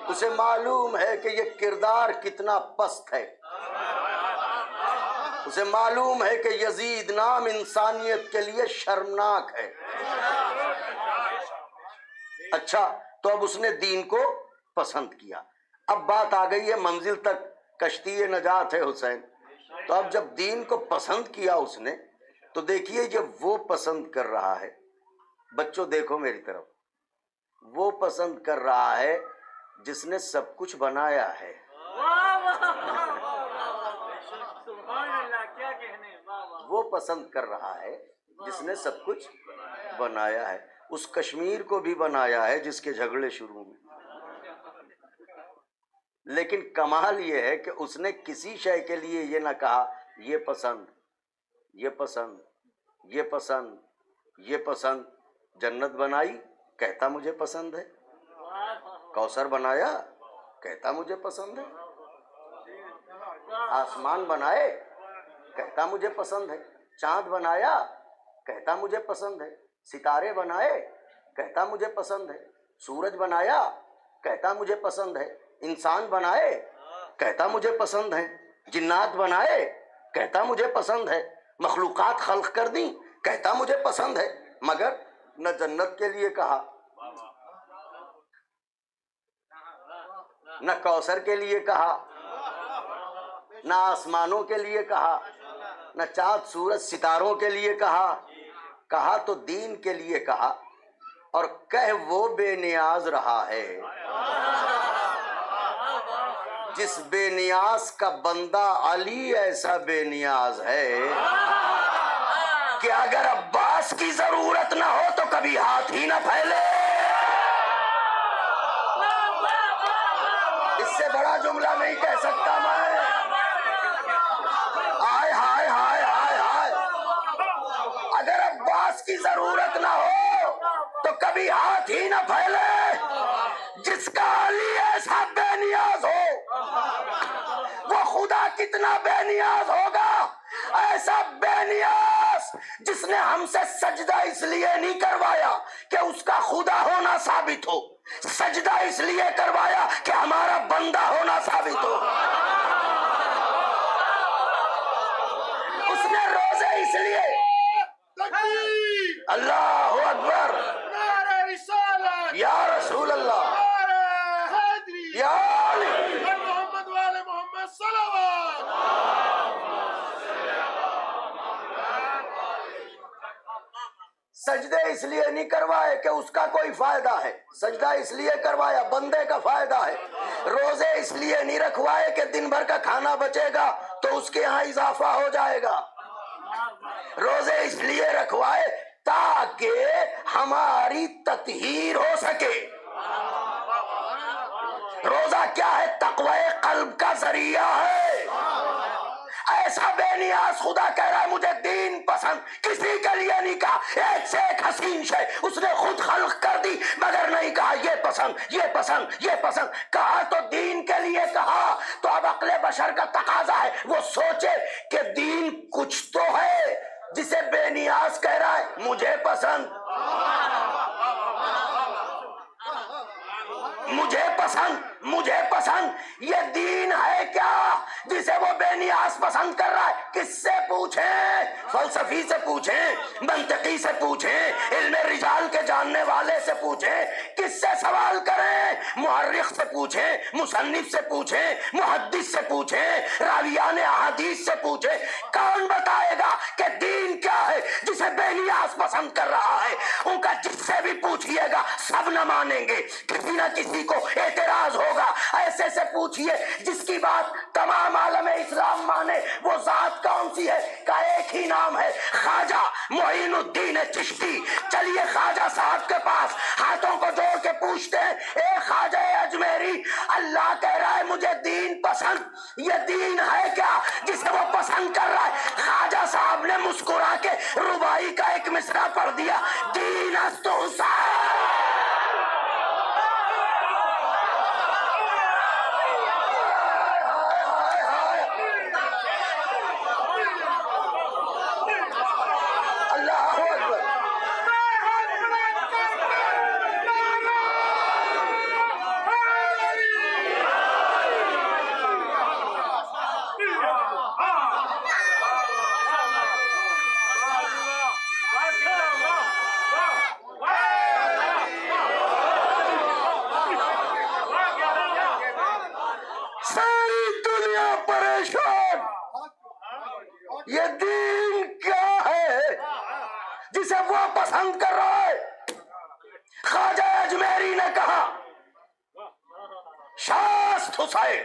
اسے معلوم ہے کہ یہ کردار کتنا پست ہے، اسے معلوم ہے کہ یزید نام انسانیت کے لیے شرمناک ہے۔ اچھا تو اب اس نے دین کو پسند کیا، اب بات آ گئی ہے منزل تک، کشتی نجات ہے حسین۔ تو اب جب دین کو پسند کیا اس نے، تو دیکھیے جب وہ پسند کر رہا ہے، بچوں دیکھو میری طرف، وہ پسند کر رہا ہے جس نے سب کچھ بنایا ہے۔ وہ پسند کر رہا ہے جس نے سب کچھ بنایا ہے. اس کشمیر کو بھی بنایا ہے جس کے جھگڑے شروع ہوئے. لیکن کمال یہ ہے کہ اس نے کسی شے کے لیے یہ نہ کہا یہ پسند یہ پسند یہ پسند یہ پسند. جنت بنائی کہتا مجھے پسند ہے, کوثر بنایا کہتا مجھے پسند ہے, آسمان بنائے کہتا مجھے پسند ہے, چاند بنایا کہتا مجھے پسند ہے, ستارے بنائے کہتا مجھے پسند ہے, سورج بنایا کہتا مجھے پسند ہے, انسان بنائے کہتا مجھے پسند ہے, جنات بنائے کہتا مجھے پسند ہے, مخلوقات خلق کر دی کہتا مجھے پسند ہے. مگر نہ جنت کے لیے کہا, نہ کوثر کے لیے کہا, نہ آسمانوں کے لیے کہا, نہ چاند سورج ستاروں کے لیے کہا. کہا تو دین کے لیے کہا, اور کہہ وہ بے نیاز رہا ہے جس بے نیاز کا بندہ علی ایسا بے نیاز ہے کہ اگر عباس کی ضرورت نہ ہو تو کبھی ہاتھ ہی نہ پھیلے. اس سے بڑا جملہ نہیں کہہ سکتا میں. ہائے ہائے ہائے ہائے ہائے, اگر عباس کی ضرورت نہ ہو تو کبھی ہاتھ ہی نہ پھیلے. جس کا علی ایسا بے نیاز ہو وہ خدا کتنا بے نیاز ہوگا. ایسا بے نیاز جس نے ہم سے سجدہ اس لیے نہیں کروایا کہ اس کا خدا ہونا ثابت ہو, سجدہ اس لیے کروایا کہ ہمارا بندہ ہونا ثابت ہو. اس نے روزے اس لیے, اللہ اکبر, یا رسول اللہ, یا علی, محمد والے محمد صلوات. سجدے اس لیے نہیں کروائے کہ اس کا کوئی فائدہ ہے, سجدہ اس لیے کروایا بندے کا فائدہ ہے. روزے اس لیے نہیں رکھوائے کہ دن بھر کا کھانا بچے گا تو اس کے ہاں اضافہ ہو جائے گا. روزے اس لیے رکھوائے تاکہ ہماری تطہیر ہو سکے. روزہ کیا ہے؟ تقوی قلب کا ذریعہ ہے. ایسا بے نیاز خدا کہہ رہا ہے مجھے دین پسند, کسی کے لیے نہیں کہا. ایک سے ایک حسین شے اس نے خود خلق کر دی, مگر نہیں کہا یہ پسند یہ پسند یہ پسند. کہا تو دین کے لیے کہا. تو اب عقل بشر کا تقاضا ہے وہ سوچے کہ دین کچھ تو ہے جسے بے نیاز کہہ رہا ہے مجھے پسند مجھے پسند مجھے پسند. یہ دین ہے کیا جسے وہ بے نیاز پسند کر رہا ہے؟ کس سے پوچھیں؟ فلسفی سے پوچھیں, منطقی سے پوچھیں, علم رجال کے جاننے والے سے پوچھیں. کس سے سوال کریں؟ مورخ سے پوچھیں, مصنف سے پوچھیں, محدث سے پوچھیں, راویان احادیث سے پوچھیں. کون بتائے گا کہ دین کیا ہے جسے بے نیاز پسند کر رہا ہے؟ ان کا جس سے بھی پوچھئے گا سب نہ مانیں گے, کسی نہ کسی کو اعتراض ہوگا. ایسے سے پوچھئے جس کی بات تمام عالم اسلام مانے, وہ ذات کون سی ہے؟ کا ایک ہی نام ہے, خواجہ معین الدین چشتی. چلیے خواجہ صاحب کے پاس ہاتھوں کو جوڑ کے پوچھتے ہیں, اے خواجہ اجمیری, اللہ کہہ رہا ہے مجھے دین پسند, یہ دین ہے کیا جسے وہ پسند کر رہا ہے؟ خواجہ صاحب نے مسکرا کے ربائی کا ایک مصرع پڑھ دیا, دین است حسین. یہ دین کیا ہے جسے وہ پسند کر رہا ہے؟ خواجہ اجمیری نے کہا شاست حسین,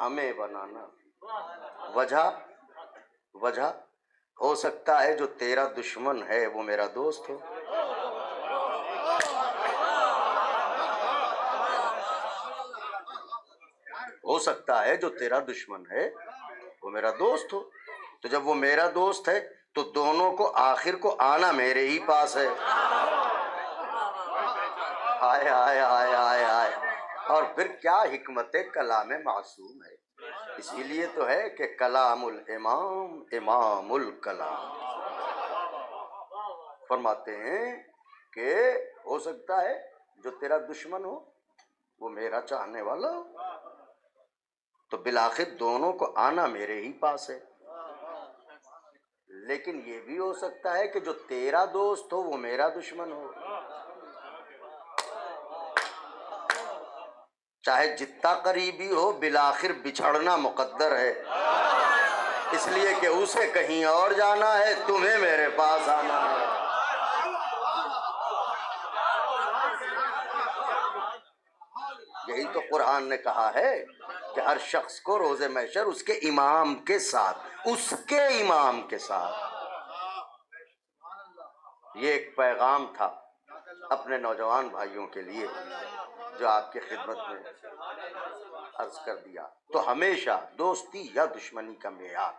ہمیں بنانا. وجہ ہو سکتا ہے جو تیرا دشمن ہے وہ میرا دوست ہو. ہو سکتا ہے جو تیرا دشمن ہے وہ میرا دوست ہو. تو جب وہ میرا دوست ہے تو دونوں کو آخر کو آنا میرے ہی پاس ہے. ہائے ہائے ہائے ہائے ہائے. اور پھر کیا حکمت کلام معصوم ہے. اسی لیے تو ہے کہ کلام الامام امام الکلام. فرماتے ہیں کہ ہو سکتا ہے جو تیرا دشمن ہو وہ میرا چاہنے والا ہو. تو بالآخر دونوں کو آنا میرے ہی پاس ہے. لیکن یہ بھی ہو سکتا ہے کہ جو تیرا دوست ہو وہ میرا دشمن ہو. چاہے جتنا قریبی ہو بالآخر بچھڑنا مقدر ہے. اس لیے کہ اسے کہیں اور جانا ہے, تمہیں میرے پاس آنا ہے. یہی تو قرآن نے کہا ہے کہ ہر شخص کو روز محشر اس کے امام کے ساتھ یہ ایک پیغام تھا اپنے نوجوان بھائیوں کے لیے جو آپ کی خدمت میں عرض کر دیا. تو ہمیشہ دوستی یا دشمنی کا معیار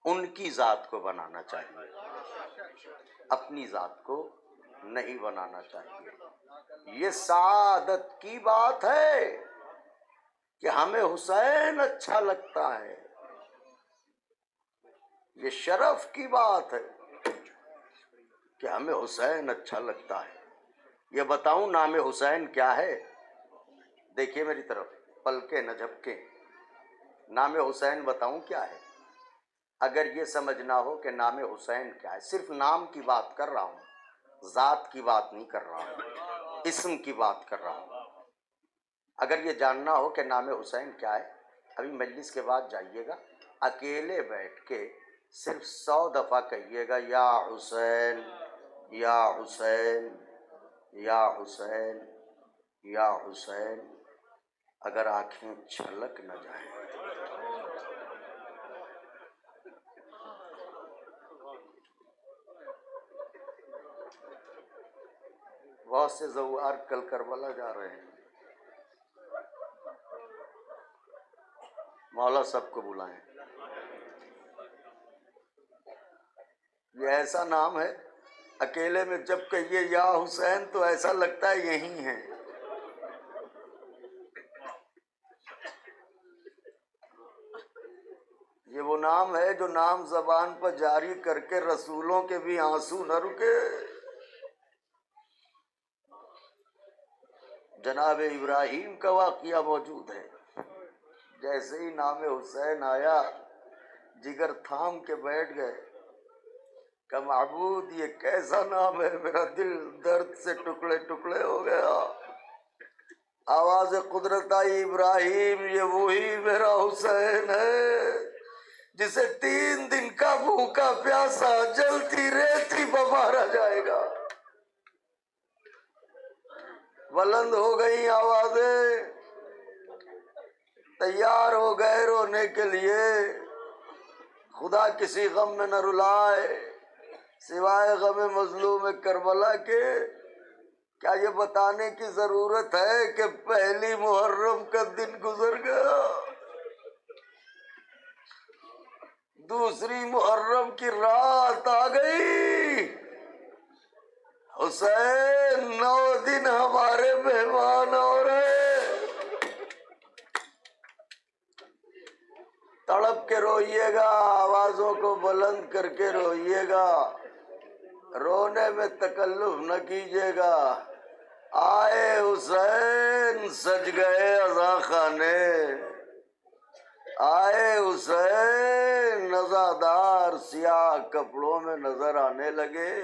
ان کی ذات کو بنانا چاہیے, اپنی ذات کو نہیں بنانا چاہیے. یہ سعادت کی بات ہے کہ ہمیں حسین اچھا لگتا ہے. یہ شرف کی بات ہے کہ ہمیں حسین اچھا لگتا ہے. یہ بتاؤں نام حسین کیا ہے؟ دیکھیے میری طرف, پلکیں نہ جھپکیں. نام حسین بتاؤں کیا ہے؟ اگر یہ سمجھنا ہو کہ نام حسین کیا ہے, صرف نام کی بات کر رہا ہوں, ذات کی بات نہیں کر رہا ہوں, اسم کی بات کر رہا ہوں. اگر یہ جاننا ہو کہ نام حسین کیا ہے, ابھی مجلس کے بعد جائیے گا, اکیلے بیٹھ کے صرف 100 دفعہ کہیے گا یا حسین یا حسین یا حسین یا حسین. اگر آنکھیں چھلک نہ جائیں. بہت سے زوار کل کربلا جا رہے ہیں, مولا سب کو بلائیں. یہ ایسا نام ہے اکیلے میں جب کہیے یا حسین تو ایسا لگتا ہے یہی ہیں. یہ وہ نام ہے جو نام زبان پر جاری کر کے رسولوں کے بھی آنسو نہ رکے. جناب ابراہیم کا واقعہ موجود ہے. جیسے ہی نام حسین آیا جگر تھام کے بیٹھ گئے کہ معبود یہ کیسا نام ہے, میرا دل درد سے ٹکڑے ٹکڑے ہو گیا. آواز قدرت آئی, ابراہیم یہ وہی میرا حسین ہے جسے 3 دن کا بھوکا پیاسا جلتی ریتی پر مارا جائے گا. بلند ہو گئی آوازیں, تیار ہو گئے رونے کے لیے. خدا کسی غم میں نہ رلائے سوائے غم مظلوم کربلا کے. کیا یہ بتانے کی ضرورت ہے کہ پہلی محرم کا دن گزر گیا, دوسری محرم کی رات آ گئی, حسین 9 دن ہمارے مہمان ہو رہے. تڑپ کے روئیے گا, آوازوں کو بلند کر کے روئیے گا, رونے میں تکلف نہ کیجیے گا. آئے حسین سج گئے عزا خانے, آئے حسین نزادار سیاہ کپڑوں میں نظر آنے لگے.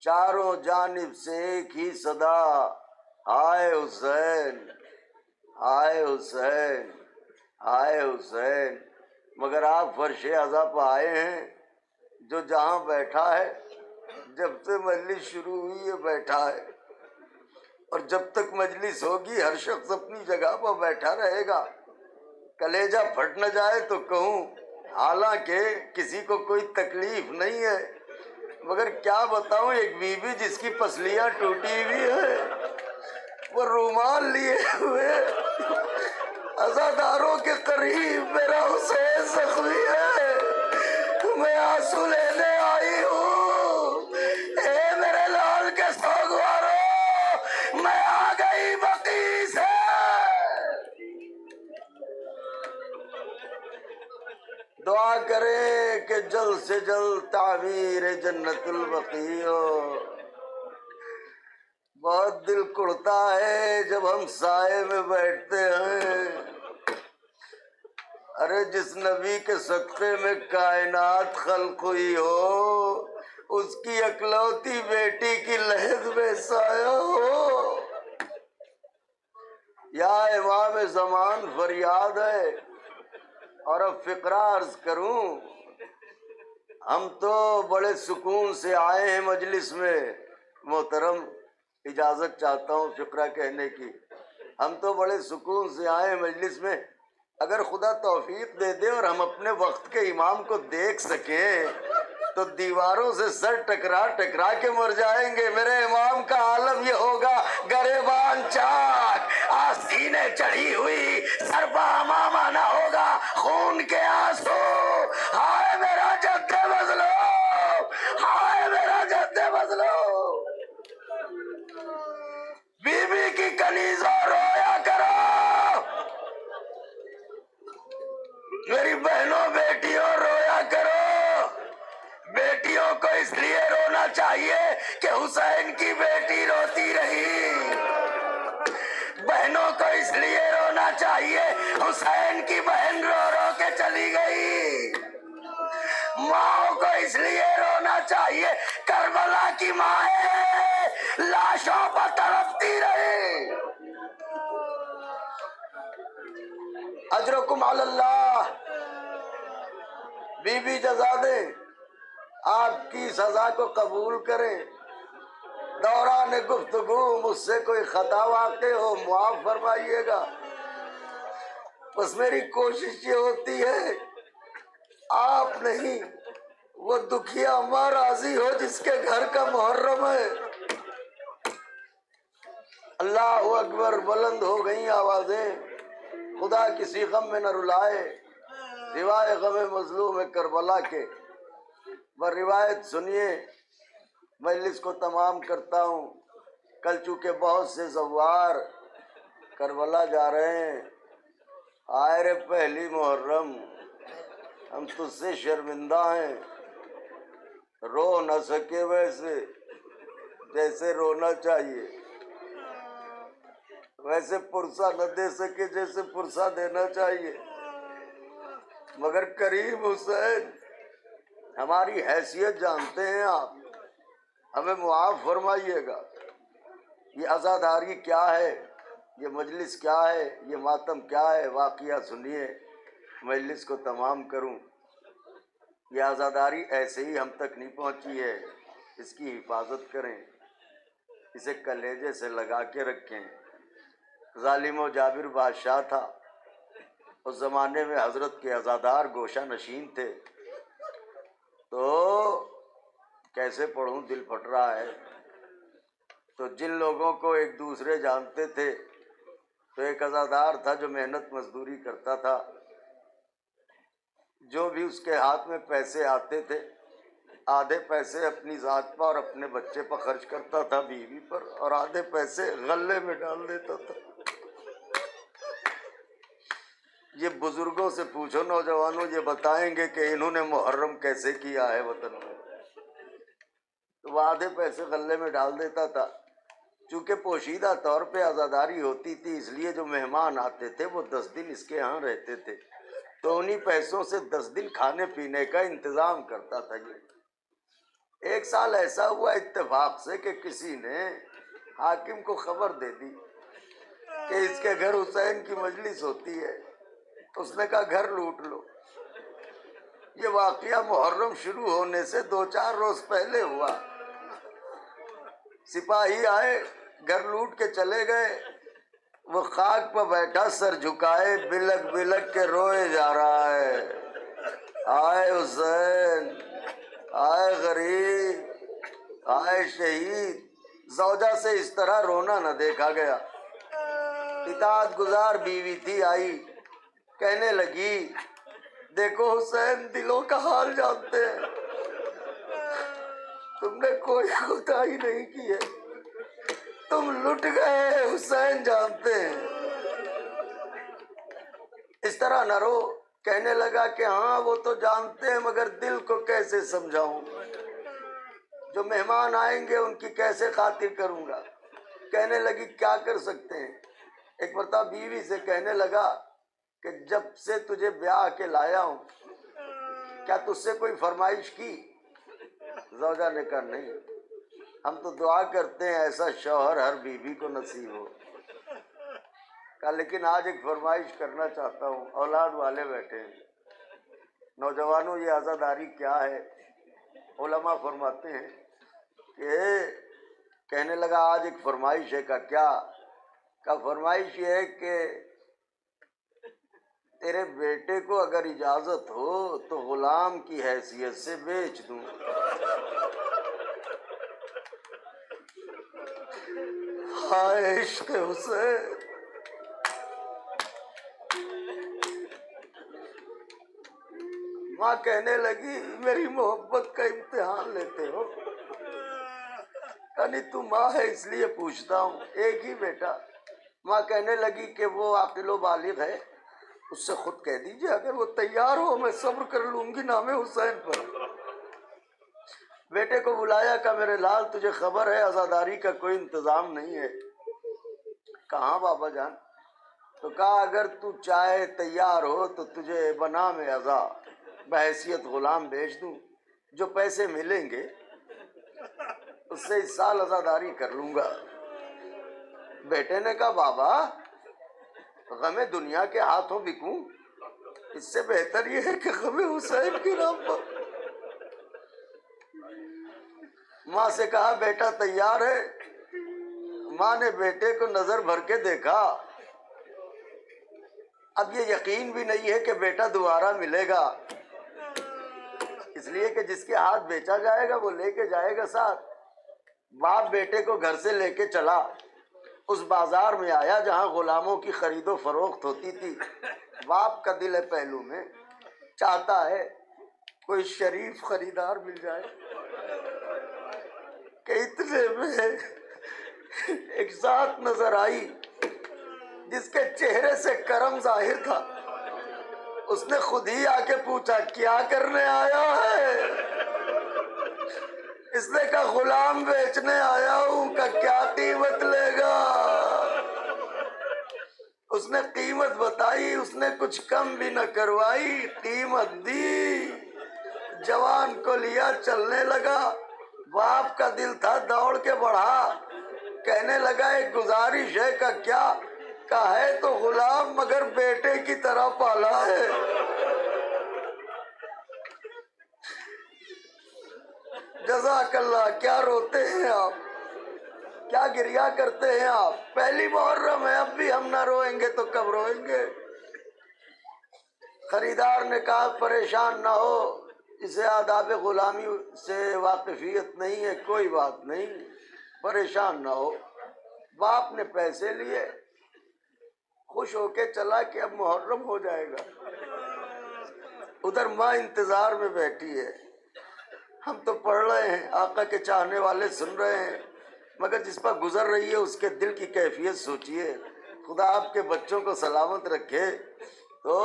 چاروں جانب سے ایک ہی صدا, آئے حسین آئے حسین آئے حسین. مگر آپ فرش عزا پہ آئے ہیں, جو جہاں بیٹھا ہے جب سے مجلس شروع ہوئی ہے بیٹھا ہے, اور جب تک مجلس ہوگی ہر شخص اپنی جگہ پر بیٹھا رہے گا. کلیجہ پھٹ نہ جائے تو کہوں، حالانکہ کسی کو کوئی تکلیف نہیں ہے، مگر کیا بتاؤں ایک بیوی جس کی پسلیاں ٹوٹی ہوئی ہے، وہ رومال لیے ہوئے عزاداروں کے قریب میرا حسین زخمی ہے، میں آنسو لینے آئی ہوں، اے میرے لال کے سوگوارو، میں آ گئی بقیع سے۔ دعا کریں کہ جلد سے جلد تعمیر جنت البقیع ہو۔ بہت دل کڑتا ہے جب ہم سائے میں بیٹھتے ہیں، ارے جس نبی کے صدقے میں کائنات خلق ہوئی ہو، اس کی اکلوتی بیٹی کی لحد میں سایہ ہو۔ یا امام زمان فریاد ہے، اور اب فقرہ عرض کروں، ہم تو بڑے سکون سے آئے ہیں مجلس میں، محترم اجازت چاہتا ہوں فقرہ کہنے کی، ہم تو بڑے سکون سے آئے ہیں مجلس میں، اگر خدا توفیق دے دے اور ہم اپنے وقت کے امام کو دیکھ سکیں تو دیواروں سے سر ٹکرا ٹکرا کے مر جائیں گے۔ میرے امام کا عالم یہ ہوگا، گریبان چاک، آستینیں چڑھی ہوئی، سر پہ امامہ نہ ہوگا، خون کے آنسو، ہائے میرا جد مظلوم، ہائے میرا جد مظلوم۔ بی بی کی کنیزوں رویا کرو، میری بہنوں بیٹیوں رویا کرو۔ بیٹیوں کو اس لیے رونا چاہیے کہ حسین کی بیٹی روتی رہی، بہنوں کو اس لیے رونا چاہیے حسین کی بہن رو رو کے چلی گئی، ماں کو اس لیے رونا چاہیے کربلا کی مائیں لاشوں پر تڑپتی رہی۔ اجرکم علی اللہ، بی بی جزا دیں، آپ کی سزا کو قبول کریں، دوران گفتگو مجھ سے کوئی خطا واقع ہو معاف فرمائیے گا، بس میری کوشش یہ ہوتی ہے آپ نہیں وہ دکھیا ماں راضی ہو جس کے گھر کا محرم ہے۔ اللہ اکبر، بلند ہو گئیں آوازیں، خدا کسی غم میں نہ رلائے، سوائے غم مظلوم کربلا کے۔ روایت سنیے، مجلس کو تمام کرتا ہوں۔ کل چونکہ بہت سے زوار کربلا جا رہے ہیں، آئے رے پہلی محرم، ہم تجھ سے شرمندہ ہیں، رو نہ سکے ویسے جیسے رونا چاہیے، ویسے پرسہ نہ دے سکے جیسے پرسہ دینا چاہیے، مگر کریم حسین ہماری حیثیت جانتے ہیں آپ، ہمیں معاف فرمائیے گا۔ یہ عزاداری کیا ہے، یہ مجلس کیا ہے، یہ ماتم کیا ہے، واقعہ سنیے، مجلس کو تمام کروں۔ یہ عزاداری ایسے ہی ہم تک نہیں پہنچی ہے، اس کی حفاظت کریں، اسے کلیجے سے لگا کے رکھیں۔ ظالم و جابر بادشاہ تھا، اس زمانے میں حضرت کے عزادار گوشہ نشین تھے، تو کیسے پڑھوں، دل پھٹ رہا ہے۔ تو جن لوگوں کو ایک دوسرے جانتے تھے، تو ایک عزادار تھا جو محنت مزدوری کرتا تھا، جو بھی اس کے ہاتھ میں پیسے آتے تھے آدھے پیسے اپنی ذات پر اور اپنے بچے پر خرچ کرتا تھا، بیوی پر، اور آدھے پیسے غلے میں ڈال دیتا تھا۔ یہ بزرگوں سے پوچھو نوجوانوں، یہ بتائیں گے کہ انہوں نے محرم کیسے کیا ہے وطن میں۔ تو وہ آدھے پیسے غلے میں ڈال دیتا تھا، چونکہ پوشیدہ طور پہ عزاداری ہوتی تھی، اس لیے جو مہمان آتے تھے وہ 10 دن اس کے ہاں رہتے تھے، تو انہی پیسوں سے 10 دن کھانے پینے کا انتظام کرتا تھا۔ یہ ایک سال ایسا ہوا اتفاق سے کہ کسی نے حاکم کو خبر دے دی کہ اس کے گھر حسین کی مجلس ہوتی ہے، اس نے کہا گھر لوٹ لو۔ یہ واقعہ محرم شروع ہونے سے 2-4 روز پہلے ہوا، سپاہی آئے، گھر لوٹ کے چلے گئے، وہ خاک پہ بیٹھا سر جھکائے بلک بلک کے روئے جا رہا ہے. آئے حسین، آئے غریب، آئے شہید. زوجہ سے اس طرح رونا نہ دیکھا گیا. اطاعت گزار بیوی تھی، آئی کہنے لگی دیکھو حسین، دلوں کا حال جانتے ہیں، تم نے کوئی کوتاہی نہیں کی ہے، تم لٹ گئے، حسین جانتے ہیں. اس طرح نہ رو. کہنے لگا کہ ہاں وہ تو جانتے ہیں، مگر دل کو کیسے سمجھاؤں، جو مہمان آئیں گے ان کی کیسے خاطر کروں گا. کہنے لگی کیا کر سکتے ہیں. ایک مرتبہ بیوی سے کہنے لگا کہ جب سے تجھے بیاہ کے لایا ہوں کیا تجھ سے کوئی فرمائش کی؟ زوجہ نے کہا نہیں، ہم تو دعا کرتے ہیں ایسا شوہر ہر بیوی کو نصیب ہو. کہا لیکن آج ایک فرمائش کرنا چاہتا ہوں. اولاد والے بیٹھے ہیں. نوجوانوں، یہ عزاداری کیا ہے؟ علماء فرماتے ہیں کہ کہنے لگا آج ایک فرمائش ہے. کا کیا؟ کا فرمائش یہ ہے کہ تیرے بیٹے کو اگر اجازت ہو تو غلام کی حیثیت سے بیچ دوں. ہائے عشق حسین. ماں کہنے لگی میری محبت کا امتحان لیتے ہو؟ یعنی تو ماں ہے اس لیے پوچھتا ہوں، ایک ہی بیٹا. ماں کہنے لگی کہ وہ عاقل و بالغ ہے، اس سے خود کہہ دیجئے اگر وہ تیار ہو میں صبر کر لوں گی نام حسین پر. بیٹے کو بلایا، کہا میرے لال تجھے خبر ہے عزاداری کا کوئی انتظام نہیں ہے. کہاں بابا جان؟ تو کہا اگر تو چاہے تیار ہو تو تجھے بنام عزا بحیثیت غلام بیچ دوں، جو پیسے ملیں گے اس سے اس سال عزاداری کر لوں گا. بیٹے نے کہا بابا غم دنیا کے ہاتھوں بکوں، اس سے بہتر یہ ہے کہ غم حسین کی نام پر. ماں سے کہا بیٹا تیار ہے. ماں نے بیٹے کو نظر بھر کے دیکھا. اب یہ یقین بھی نہیں ہے کہ بیٹا دوبارہ ملے گا، اس لیے کہ جس کے ہاتھ بیچا جائے گا وہ لے کے جائے گا ساتھ. باپ بیٹے کو گھر سے لے کے چلا. اس بازار میں آیا جہاں غلاموں کی خرید و فروخت ہوتی تھی. باپ کا دل ہے پہلو میں، چاہتا ہے کوئی شریف خریدار مل جائے. کہ اتنے میں ایک ذات نظر آئی جس کے چہرے سے کرم ظاہر تھا. اس نے خود ہی آ کے پوچھا کیا کرنے آیا ہے؟ اس نے کہا غلام بیچنے آیا ہوں. کہ کیا قیمت لے گا؟ اس نے قیمت بتائی. اس نے کچھ کم بھی نہ کروائی، قیمت دی. جوان کو لیا، چلنے لگا. باپ کا دل تھا دوڑ کے بڑھا. کہنے لگا ایک گزارش ہے. کا کیا؟ کہا ہے تو غلام مگر بیٹے کی طرح پالا ہے. جزاک اللہ. کیا روتے ہیں آپ، کیا گریا کرتے ہیں آپ. پہلی محرم ہے، اب بھی ہم نہ روئیں گے تو کب روئیں گے. خریدار نے کہا پریشان نہ ہو، اسے آداب غلامی سے واقفیت نہیں ہے. کوئی بات نہیں، پریشان نہ ہو. باپ نے پیسے لیے، خوش ہو کے چلا کہ اب محرم ہو جائے گا. ادھر ماں انتظار میں بیٹھی ہے. ہم تو پڑھ رہے ہیں، آقا کے چاہنے والے سن رہے ہیں، مگر جس پر گزر رہی ہے اس کے دل کی کیفیت سوچئے. خدا آپ کے بچوں کو سلامت رکھے. تو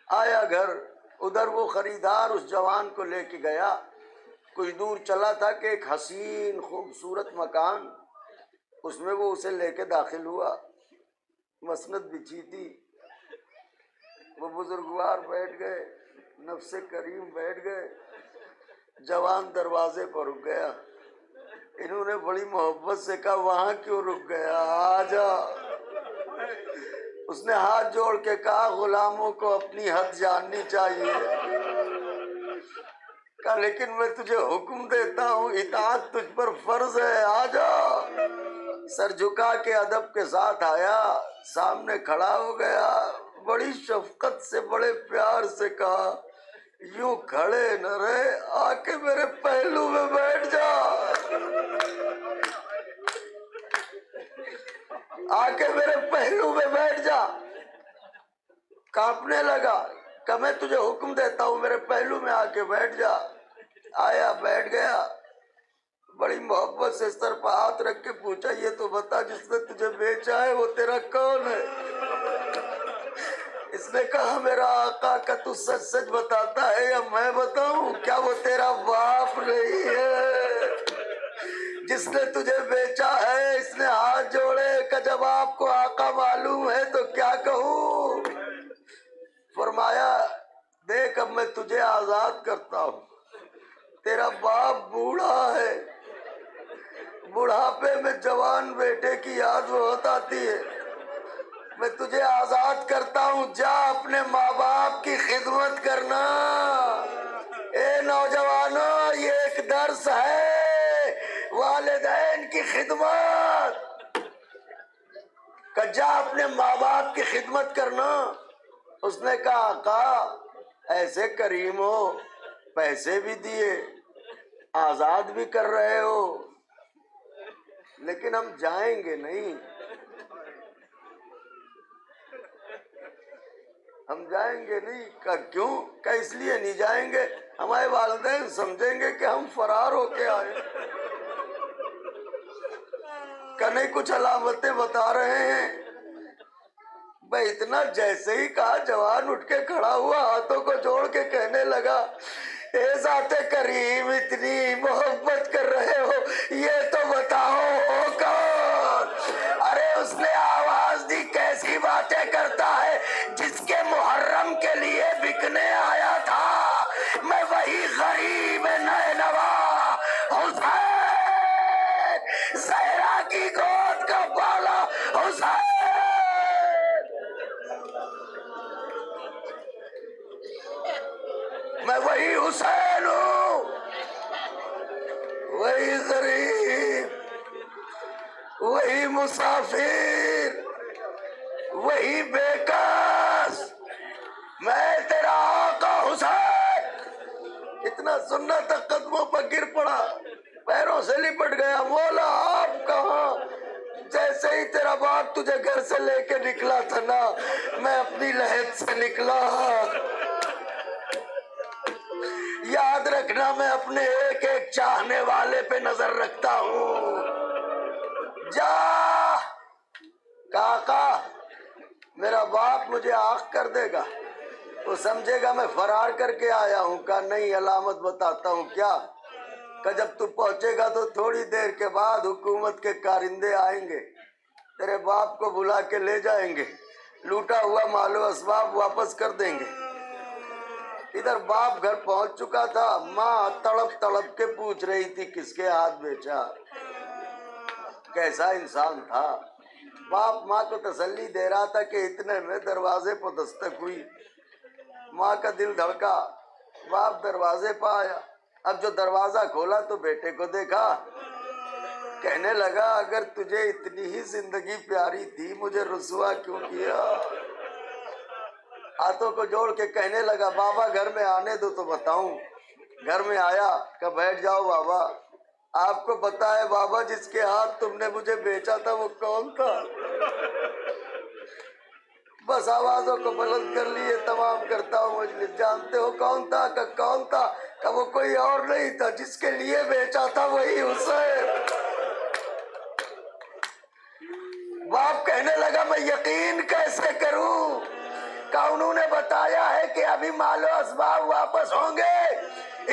آیا گھر. ادھر وہ خریدار اس جوان کو لے کے گیا. کچھ دور چلا تھا کہ ایک حسین خوبصورت مکان، اس میں وہ اسے لے کے داخل ہوا. مسند بچھی تھی. وہ بزرگوار بیٹھ گئے، نفس کریم بیٹھ گئے. جوان دروازے پر رک گیا. انہوں نے بڑی محبت سے کہا وہاں کیوں رک گیا، آ جا. اس نے ہاتھ جوڑ کے کہا غلاموں کو اپنی حد جاننی چاہیے. کہا لیکن میں تجھے حکم دیتا ہوں، اطاعت تجھ پر فرض ہے، آ جا. سر جھکا کے ادب کے ساتھ آیا، سامنے کھڑا ہو گیا، بڑی شفقت سے بڑے پیار سے کہا یوں کھڑے نہ رہے، آ کے میرے پہلو میں بیٹھ جا، آ کے میرے پہلو میں بیٹھ جا۔ کانپنے لگا کہ میں تجھے حکم دیتا ہوں میرے پہلو میں آ کے بیٹھ جا۔ آیا، بیٹھ گیا، بڑی محبت سے سر پہ ہاتھ رکھ کے پوچھا یہ تو بتا جس نے تجھے بیچا ہے وہ تیرا کون ہے؟ اس نے کہا میرا آقا کا تو سچ سچ بتاتا ہے یا میں بتاؤں؟ کیا وہ تیرا باپ نہیں ہے جس نے تجھے بیچا ہے؟ اس نے ہاتھ جوڑے کہ جب آپ کو آقا معلوم ہے تو کیا کہوں؟ فرمایا دیکھ اب میں تجھے آزاد کرتا ہوں، تیرا باپ بوڑھا ہے، بڑھاپے میں جوان بیٹے کی یاد بہت آتی ہے، میں تجھے آزاد کرتا ہوں، جا اپنے ماں باپ کی خدمت کرنا۔ اے نوجوانوں، یہ ایک درس ہے والدین کی خدمت، کہ جا اپنے ماں باپ کی خدمت کرنا۔ اس نے کہا آقا ایسے کریم ہو، پیسے بھی دیے، آزاد بھی کر رہے ہو، لیکن ہم جائیں گے نہیں، ہم جائیں گے نہیں۔ کہا کیوں؟ کہ اس لیے نہیں جائیں گے ہمارے والدین سمجھیں گے کہ ہم فرار ہو کے آئے۔ کہ نہیں کچھ علامتیں بتا رہے ہیں۔ بھائی اتنا جیسے ہی کہا جوان اٹھ کے کھڑا ہوا، ہاتھوں کو جوڑ کے کہنے لگا اے ذات کریم اتنی محبت کر رہے ہو، یہ تو بتاؤ ہو کون؟ ارے اس نے آواز دی کیسی باتیں کرتا ہے، جس کے محرم کے لیے بکنے آیا تھا میں وہی غریب نینوا حسین، زہرا کی گود کا بالا حسین، میں وہی حسین ہوں، وہی غریب، وہی مسافر، وہی بے کس، میں تیرا آقا حسین۔ اتنا سننا تک قدموں پر گر پڑا، پیروں سے لپٹ گیا، مولا آپ کہاں؟ جیسے ہی تیرا باپ تجھے گھر سے لے کے نکلا تھا نا، میں اپنی لحد سے نکلا۔ یاد رکھنا میں اپنے ایک ایک چاہنے والے پہ نظر رکھتا ہوں۔ جا کاکا، میرا باپ مجھے آنکھ کر دے گا، وہ سمجھے گا میں فرار کر کے آیا ہوں۔ کہا نہیں، علامت بتاتا ہوں۔ کیا؟ کہ جب تو پہنچے گا تو تھوڑی دیر کے بعد حکومت کے کارندے آئیں گے، تیرے باپ کو بلا کے لے جائیں گے، لوٹا ہوا مال و اسباب واپس کر دیں گے۔ ادھر باپ گھر پہنچ چکا تھا، ماں تڑپ تڑپ کے پوچھ رہی تھی کس کے ہاتھ بیچا۔ کیسا انسان تھا! باپ ماں کو تسلی دے رہا تھا کہ اتنے میں دروازے پر دستک ہوئی، ماں کا دل دھڑکا، باپ دروازے پہ آیا۔ اب جو دروازہ کھولا تو بیٹے کو دیکھا، کہنے لگا اگر تجھے اتنی ہی زندگی پیاری تھی مجھے رسوا کیوں کیا؟ ہاتھوں کو جوڑ کے کہنے لگا بابا گھر میں آنے دو تو بتاؤں۔ گھر میں آیا کہ بیٹھ جاؤ بابا، آپ کو پتا ہے بابا جس کے ہاتھ تم نے مجھے بیچا تھا وہ کون تھا؟ بس آوازوں کو بلند کر لیے تمام کرتا ہوں مجلس، جانتے ہو کون تھا؟ کہ کون تھا؟ کہ وہ کوئی اور نہیں تھا، جس کے لیے بیچا تھا وہی حسین۔ باپ کہنے لگا میں یقین کیسے کروں کہ انہوں نے بتایا ہے کہ ابھی مال و اسباب واپس ہوں گے۔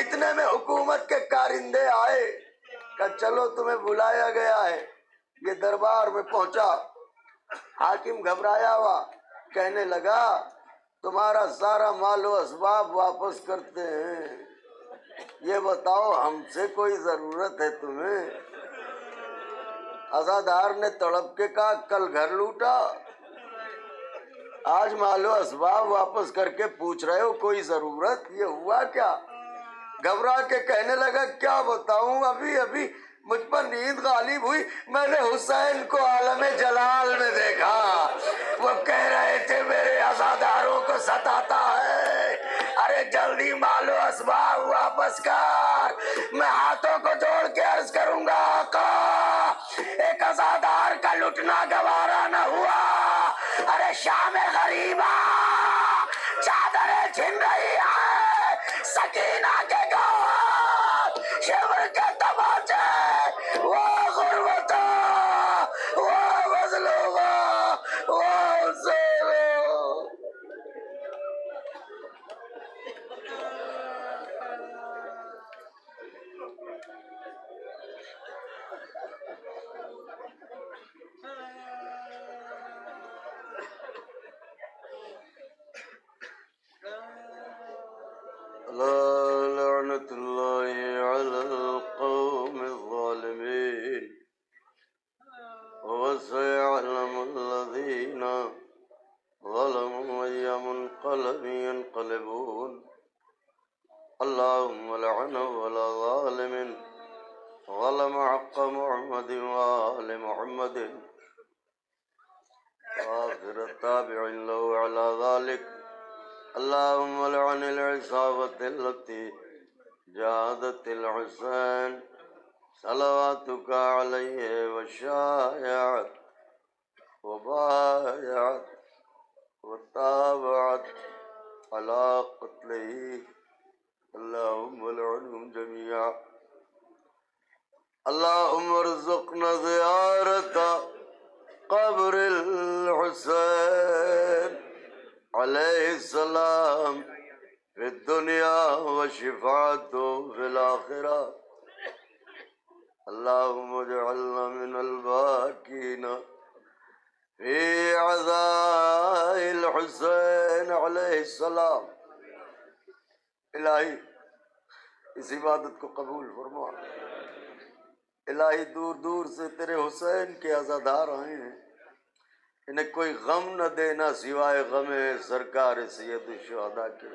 اتنے میں حکومت کے کارندے آئے کہ چلو تمہیں بلایا گیا ہے۔ یہ دربار میں پہنچا، حاکم گھبرایا ہوا، کہنے لگا تمہارا سارا مال و اسباب واپس کرتے ہیں، یہ بتاؤ ہم سے کوئی ضرورت ہے تمہیں؟ عزادار نے تڑپ کے کہا کل گھر لوٹا، آج مال و اسباب واپس کر کے پوچھ رہے ہو کوئی ضرورت؟ یہ ہوا کیا؟ گھبرا کے کہنے لگا کیا بتاؤں، ابھی ابھی مجھ پر نیند غالب ہوئی، میں نے حسین کو عالم جلال میں دیکھا، وہ کہہ رہے تھے میرے عزاداروں کو ستاتا ہے، ارے جلدی مالو اسباب واپس کر۔ میں ہاتھوں کو جوڑ کے عرض کروں گا آقا، ایک عزادار کا لٹنا گوارا نہ ہوا، ارے شام غریبا چادریں چھن رہی ہے، سکینہ کے گوار شمر کے تماچے، وہ غربتا وہ مظلومہ وہ حسینو۔ لعنت اللہ علی القوم الظالمین، وسيعلم الذين ظلموا أي منقلب ينقلبون، اللهم لعن ولا ظالم ظلم حق محمد وآل محمد وآخر التابع له على ذلك، اللهم لعن العصابة التي جاهدت الحسين صلواتك عليه وشايعت وبايعت وتابعت على قتله، اللهم لعنهم جميعا، اللهم ارزقنا زيارة قبر الحسين عليه السلام في الدنيا وشفاعته في الآخرة، اللهم اجعلنا من الباكين في عزاء الحسين عليه السلام۔ الہی اس عبادت کو قبول فرما، الہی دور دور سے تیرے حسین کے عزادار آئے ہیں، انہیں کوئی غم نہ دینا سوائے غم سرکار سید الشہداء کے،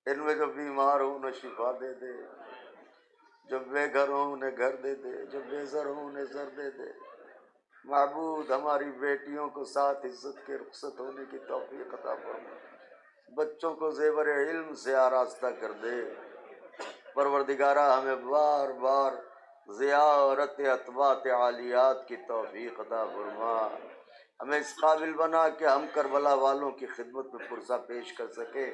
ان میں جو بیمار ہو انہیں شفا دے دے، جو بے گھر ہوں انہیں گھر دے دے، جو بے زر ہوں انہیں زر دے دے۔ معبود ہماری بیٹیوں کو 7 عزت کے رخصت ہونے کی توفیق عطا فرما، بچوں کو زیور علم سے آراستہ کر دے، پروردگارہ ہمیں بار بار زیارت اتباط عالیات کی توفیق عطا فرما، ہمیں اس قابل بنا کہ ہم کربلا والوں کی خدمت میں پرسہ پیش کر سکے۔